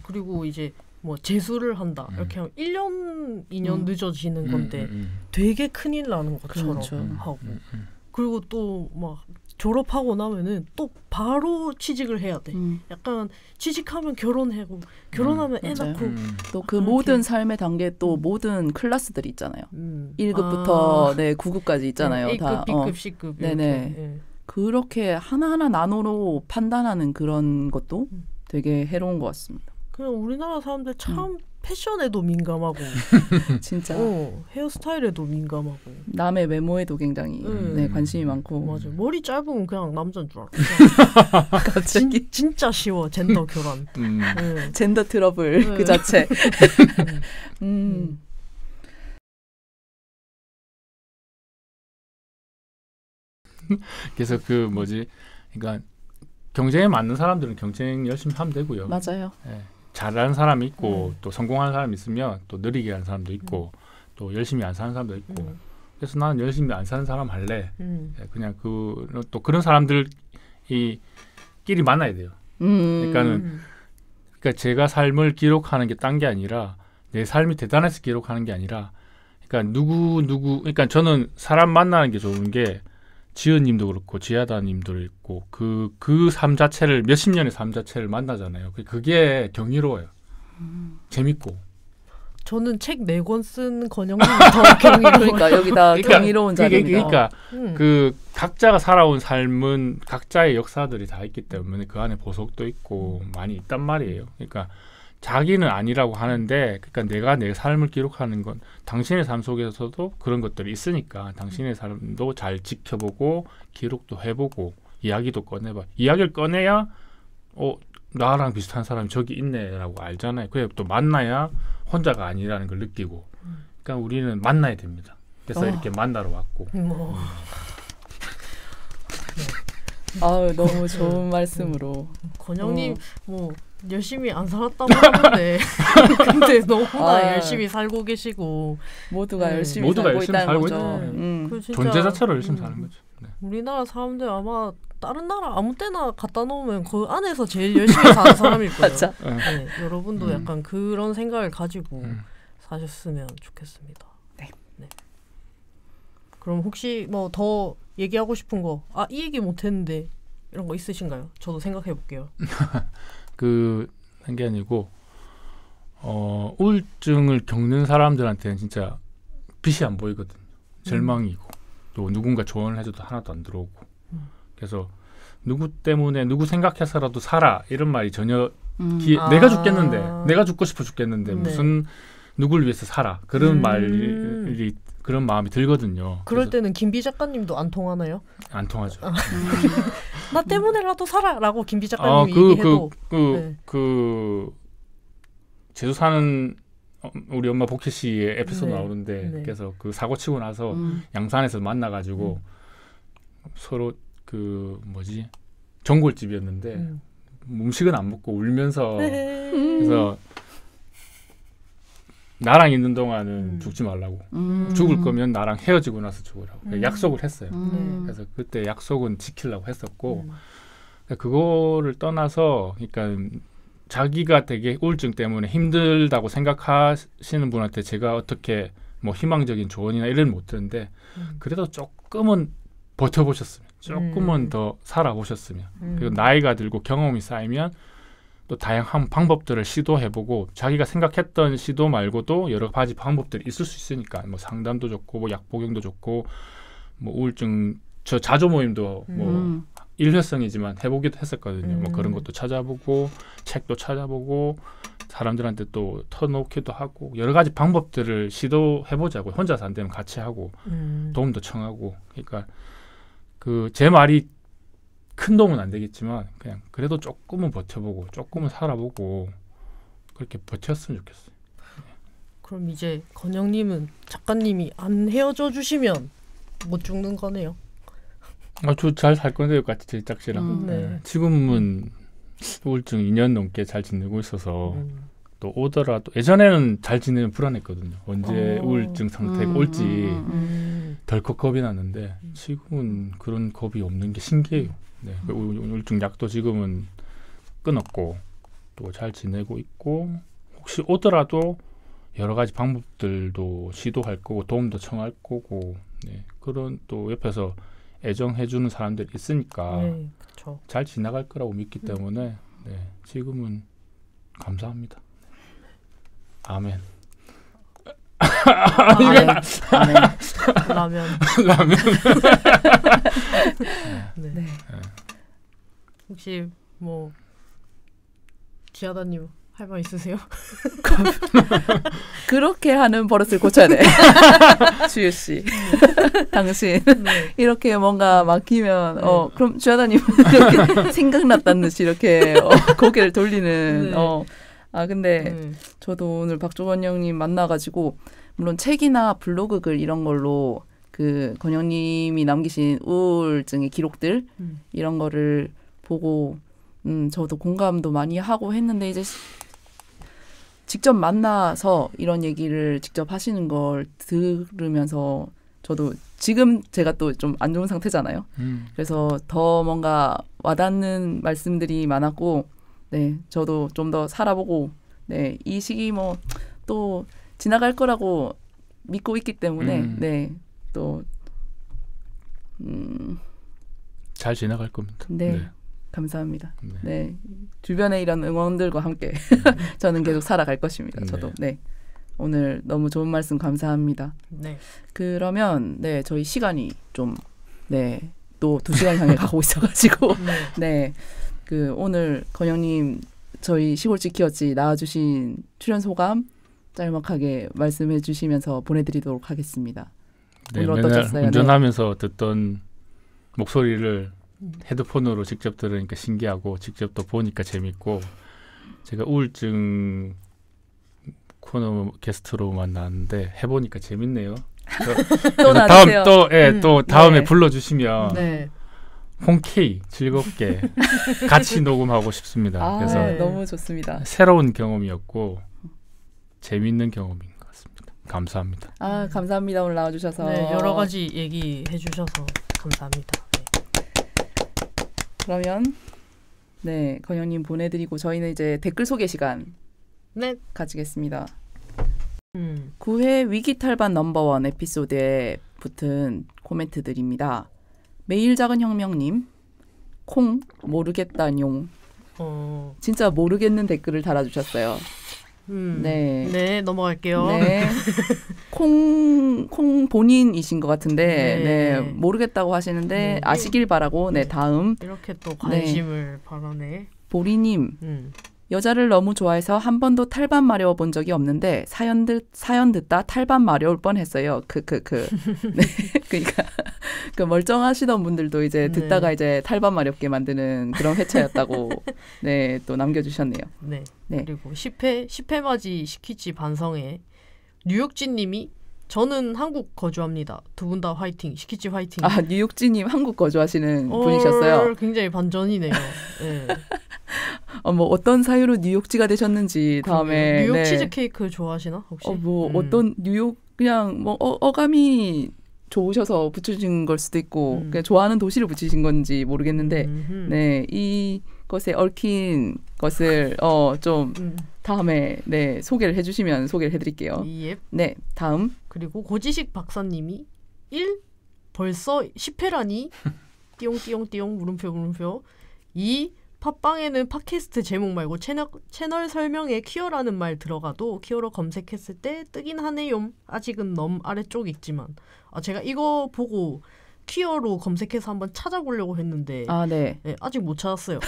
그리고 이제 뭐 재수를 한다 이렇게 하면 1년 2년 늦어지는 건데 되게 큰일 나는 것처럼 하고 그리고 또 막 졸업하고 나면은 또 바로 취직을 해야 돼. 약간 취직하면 결혼하고 결혼하면 애 낳고 또 그 모든 삶의 단계 또 모든 클래스들이 있잖아요. 1급부터 9급까지 있잖아요. A급, 다. B급, C급 네네. 그렇게 하나하나 나노로 판단하는 그런 것도 되게 해로운 것 같습니다. 그냥 우리나라 사람들 참 패션에도 민감하고 진짜 헤어스타일에도 민감하고 남의 외모에도 굉장히 관심이 많고 맞아 머리 짧으면 그냥 남자인 줄 알아. 갑자기 진짜 쉬워 젠더 교란 젠더 트러블 그 자체. 그래서 그 뭐지 그러니까 경쟁에 맞는 사람들은 경쟁 열심히 하면 되고요. 맞아요. 네. 잘하는 사람이 있고 또 성공하는 사람이 있으면 또 느리게 하는 사람도 있고 또 열심히 안 사는 사람도 있고 그래서 나는 열심히 안 사는 사람 할래. 그냥 또 그런 사람들이 끼리 만나야 돼요. 그러니까 제가 삶을 기록하는 게 딴 게 아니라 내 삶이 대단해서 기록하는 게 아니라 그러니까 그러니까 저는 사람 만나는 게 좋은 게 지은님도 그렇고 지하다님도 있고 그 삶 자체를 몇십 년의 삶 자체를 만나잖아요. 그게 경이로워요. 재밌고. 저는 책 4권 쓴 건영님이 더 경이로워요. 그러니까 여기다 경이로운 자리입니다. 그러니까 그 각자가 살아온 삶은 각자의 역사들이 다 있기 때문에 그 안에 보석도 있고 많이 있단 말이에요. 그러니까 자기는 아니라고 하는데 그러니까 내가 내 삶을 기록하는 건 당신의 삶 속에서도 그런 것들이 있으니까 당신의 삶도 잘 지켜보고 기록도 해보고 이야기도 꺼내봐. 이야기를 꺼내야 나랑 비슷한 사람이 저기 있네라고 알잖아요. 그래 또 만나야 혼자가 아니라는 걸 느끼고 그러니까 우리는 만나야 됩니다. 그래서 이렇게 만나러 왔고 너무 좋은 말씀으로 권영님 뭐 열심히 안 살았다고 하는데 근데 너무나 열심히 살고 계시고 모두가 열심히 살고 있다는 거죠. 존재 자체로 열심히 사는 거죠. 네. 우리나라 사람들 아마 다른 나라 아무 때나 갖다 놓으면 그 안에서 제일 열심히 사는 사람일 거예요. 맞아. 네, 여러분도 약간 그런 생각을 가지고 사셨으면 좋겠습니다. 네. 네. 그럼 혹시 뭐 더 얘기하고 싶은 거, 이 얘기 못했는데 이런 거 있으신가요? 저도 생각해 볼게요. 한 게 아니고 우울증을 겪는 사람들한테는 진짜 빛이 안 보이거든요. 절망이고 또 누군가 조언을 해줘도 하나도 안 들어오고 그래서 누구 때문에 누구 생각해서라도 살아 이런 말이 전혀 내가 죽겠는데 내가 죽고 싶어 죽겠는데 무슨 누굴 위해서 살아 그런 말이 그런 마음이 들거든요. 그럴 때는 김비 작가님도 안 통하나요? 안 통하죠. 나 때문에라도 살아라고 김비 작가님이 얘기해도 제주 사는 우리 엄마 복희 씨의 에피소드 네. 나오는데 네. 그래서 그 사고 치고 나서 양산에서 만나가지고 서로 전골집이었는데 음식은 안 먹고 울면서 그래서 나랑 있는 동안은 죽지 말라고 죽을 거면 나랑 헤어지고 나서 죽으라고 약속을 했어요. 그래서 그때 약속은 지키려고 했었고 그거를 떠나서 그러니까 자기가 되게 우울증 때문에 힘들다고 생각하시는 분한테 제가 어떻게 뭐 희망적인 조언이나 이런 못 드는데 그래도 조금은 버텨보셨으면 조금은 더 살아보셨으면 그리고 나이가 들고 경험이 쌓이면 또 다양한 방법들을 시도해보고 자기가 생각했던 시도 말고도 여러 가지 방법들이 있을 수 있으니까 뭐 상담도 좋고 뭐 약 복용도 좋고 뭐 우울증 저 자조 모임도 뭐 일회성이지만 해보기도 했었거든요. 뭐 그런 것도 찾아보고 책도 찾아보고 사람들한테 또 터놓기도 하고 여러 가지 방법들을 시도해보자고 혼자서 안 되면 같이 하고 도움도 청하고 그러니까 제 말이 큰 도움은 안 되겠지만 그냥 그래도 조금은 버텨보고 조금은 살아보고 그렇게 버텼으면 좋겠어요. 그럼 이제 건영님은 작가님이 안 헤어져 주시면 못 죽는 거네요. 저 잘 살 건데요, 같이 제작 씨랑. 네. 지금은 우울증 2년 넘게 잘 지내고 있어서 또 오더라도 예전에는 잘 지내면 불안했거든요. 언제 우울증 상태가 올지 덜컥 겁이 났는데 지금은 그런 겁이 없는 게 신기해요. 네. 우울증 약도 지금은 끊었고 또 잘 지내고 있고 혹시 오더라도 여러 가지 방법들도 시도할 거고 도움도 청할 거고 네. 그런 또 옆에서 애정해주는 사람들이 있으니까 네, 그렇죠. 잘 지나갈 거라고 믿기 때문에 네, 지금은 감사합니다. 아멘. 아멘. 라면. 라면. 네. 네. 혹시 뭐 지하다님 할 말 있으세요? 그렇게 하는 버릇을 고쳐야 돼. 주유 씨. 당신 이렇게 뭔가 막히면 그럼 주하다님 이렇게 생각났다는 듯이 이렇게 고개를 돌리는 근데 저도 오늘 박조건 형님 만나가지고 물론 책이나 블로그 글 이런 걸로 그 건영님이 남기신 우울증의 기록들 이런 거를 보고 저도 공감도 많이 하고 했는데 이제 직접 만나서 이런 얘기를 직접 하시는 걸 들으면서 저도 지금 제가 또 좀 안 좋은 상태잖아요. 그래서 더 뭔가 와닿는 말씀들이 많았고 네 저도 좀 더 살아보고 네 이 시기 뭐 또 지나갈 거라고 믿고 있기 때문에 네 또 잘 지나갈 겁니다. 네. 감사합니다. 네. 주변에 이런 응원들과 함께 저는 계속 살아갈 것입니다. 저도. 네. 오늘 너무 좋은 말씀 감사합니다. 네. 그러면 네, 저희 시간이 좀 네. 또 2시간 향해 가고 있어 가지고 네. 그 오늘 건영님 저희 시골집 키웠지 나와 주신 출연 소감 짤막하게 말씀해 주시면서 보내 드리도록 하겠습니다. 네, 오늘 맨날 어떠셨어요? 운전하면서 듣던 목소리를 헤드폰으로 직접 들으니까 신기하고 직접 또 보니까 재밌고 제가 우울증 코너 게스트로만 나왔는데 해보니까 재밌네요. 또 나주세요. 또 다음에 불러주시면 홍케이 즐겁게 같이 녹음하고 싶습니다. 그래서 너무 좋습니다. 새로운 경험이었고 재밌는 경험인 것 같습니다. 감사합니다. 감사합니다. 오늘 나와주셔서 네, 여러 가지 얘기해 주셔서 감사합니다. 그러면 네 건영님 보내드리고 저희는 이제 댓글 소개 시간 네. 가지겠습니다. 9회 위기 탈반 넘버원 에피소드에 붙은 코멘트들입니다. 매일 작은 혁명님, 콩 모르겠다뇽. 진짜 모르겠는 댓글을 달아주셨어요. 네, 넘어갈게요. 네. 콩 본인이신 것 같은데, 네, 모르겠다고 하시는데, 네. 아시길 바라고, 네, 다음. 이렇게 또 관심을 바라네. 보리님, 여자를 너무 좋아해서 한 번도 탈반 마려워 본 적이 없는데, 사연 듣다 탈반 마려울 뻔 했어요. 네, 그러니까, 그 멀쩡하시던 분들도 이제 듣다가 이제 탈반 마렵게 만드는 그런 회차였다고, 네, 또 남겨주셨네요. 네. 네. 그리고 10회 맞이 시키지 반성회 뉴욕지님이 저는 한국 거주합니다. 두 분 다 화이팅. 시키지 화이팅. 아 뉴욕지님 한국 거주하시는 분이셨어요. 굉장히 반전이네요. 네. 뭐 어떤 사유로 뉴욕지가 되셨는지 다음에 뉴욕 치즈 케이크 좋아하시나 혹시? 어떤 뉴욕 그냥 뭐 어감이 좋으셔서 붙여진 걸 수도 있고 그냥 좋아하는 도시를 붙이신 건지 모르겠는데 네 이것에 얽힌 것을 좀 다음에 네 소개를 해주시면 소개를 해드릴게요. 예. 네 다음 그리고 고지식 박사님이 1. 벌써 10회라니 띠용띠용띠용 물음표 2. 팟빵에는 팟캐스트 제목 말고 채널 설명에 퀴어라는 말 들어가도 퀴어로 검색했을 때 뜨긴 하네요. 아직은 너무 아래쪽 있지만 제가 이거 보고 퀴어로 검색해서 한번 찾아보려고 했는데 네, 아직 못 찾았어요.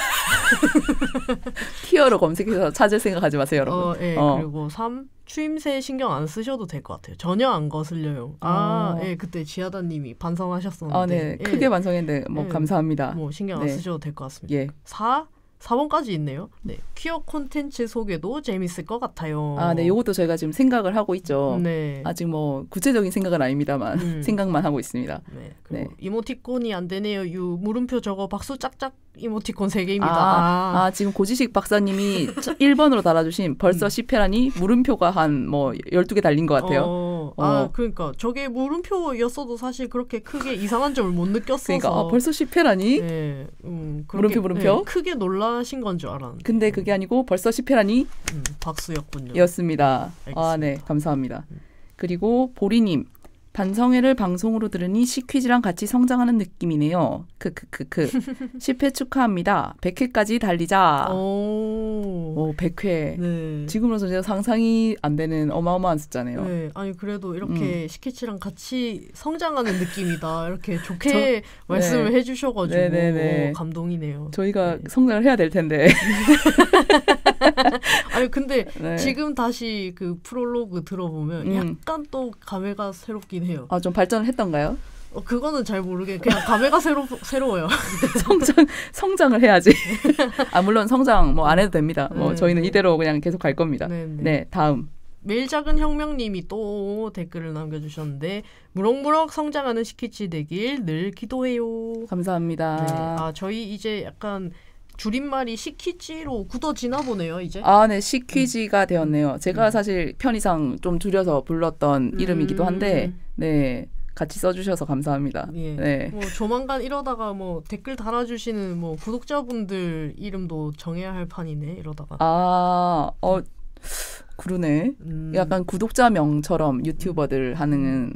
퀴어로 검색해서 찾을 생각하지 마세요, 여러분. 네, 그리고 3. 추임새 신경 안 쓰셔도 될 것 같아요. 전혀 안 거슬려요. 네, 그때 지하다님이 반성하셨었는데 네, 크게 반성했는데 뭐 감사합니다. 뭐 신경 안 쓰셔도 될 것 같습니다. 예. 4번까지 있네요. 네, 퀴어 콘텐츠 소개도 재밌을 것 같아요. 네, 이것도 저희가 지금 생각을 하고 있죠. 네. 아직 뭐 구체적인 생각은 아닙니다만 생각만 하고 있습니다. 네. 그리고 이모티콘이 안 되네요. 물음표 저거 박수 짝짝 이모티콘 3개입니다. 지금 고지식 박사님이 1번으로 달아주신 벌써 10회라니 물음표가 한 뭐 12개 달린 것 같아요. 그러니까 저게 물음표였어도 사실 그렇게 크게 이상한 점을 못 느꼈어서. 그러니까 벌써 10회라니? 네, 물음표? 네, 크게 놀라신 건 줄 알았는데. 근데 그게 아니고 벌써 10회라니? 박수였군요. 였습니다. 네, 감사합니다. 그리고 보리님. 반성회를 방송으로 들으니 시퀴즈랑 같이 성장하는 느낌이네요. 10회 축하합니다. 100회까지 달리자. 100회. 네. 지금으로서 제가 상상이 안 되는 어마어마한 숫자네요. 네. 아니 그래도 이렇게 시퀴즈랑 같이 성장하는 느낌이다. 이렇게 좋게 말씀을 해주셔가지고 감동이네요. 저희가 성장을 해야 될 텐데. 아니 근데 지금 다시 그 프롤로그 들어보면 약간 또 감회가 새롭긴 해요. 좀 발전을 했던가요? 그거는 잘 모르게 그냥 감회가 새로워요. 성장을 해야지. 물론 성장 뭐 안 해도 됩니다. 뭐 저희는 이대로 그냥 계속 갈 겁니다. 네, 다음. 매일 작은 혁명님이 또 댓글을 남겨주셨는데 무럭무럭 성장하는 시키치 되길 늘 기도해요. 감사합니다. 네. 저희 이제 약간 줄임말이 시키지로 굳어지나 보네요, 이제. 네, 시퀴지가 되었네요. 제가 사실 편의상 좀 줄여서 불렀던 이름이기도 한데, 네, 같이 써주셔서 감사합니다. 예. 네. 뭐 조만간 이러다가 뭐 댓글 달아주시는 뭐 구독자분들 이름도 정해야 할 판이네, 이러다가. 그러네. 약간 구독자명처럼 유튜버들 하는,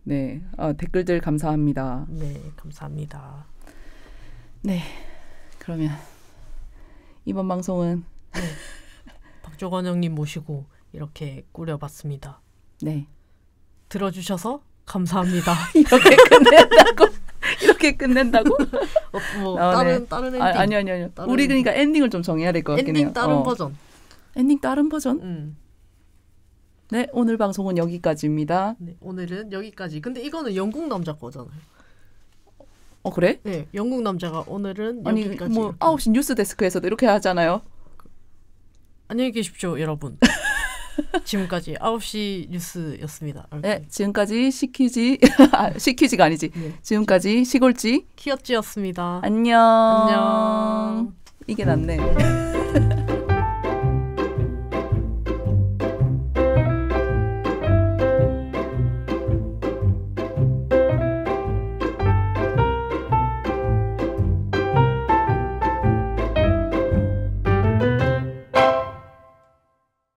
네, 댓글들 감사합니다. 네, 감사합니다. 네. 그러면 이번 방송은 박조건 형님 모시고 이렇게 꾸려봤습니다. 네. 들어주셔서 감사합니다. 이렇게 끝낸다고? 다른 엔딩. 아니요. 우리 그러니까 엔딩을 좀 정해야 될 것 같긴 해요. 엔딩 다른 버전. 엔딩 다른 버전? 네, 오늘 방송은 여기까지입니다. 네, 오늘은 여기까지. 근데 이거는 영국 남자 거잖아요. 그래? 네, 영국 남자가 오늘은 여기까지. 뭐 9시 뉴스 데스크에서도 이렇게 하잖아요. 안녕히 계십시오, 여러분. 지금까지 9시 뉴스였습니다. 네, 지금까지 시퀴지가 아니지. 네. 지금까지 시골지 키어찌였습니다. 안녕. 이게 낫네.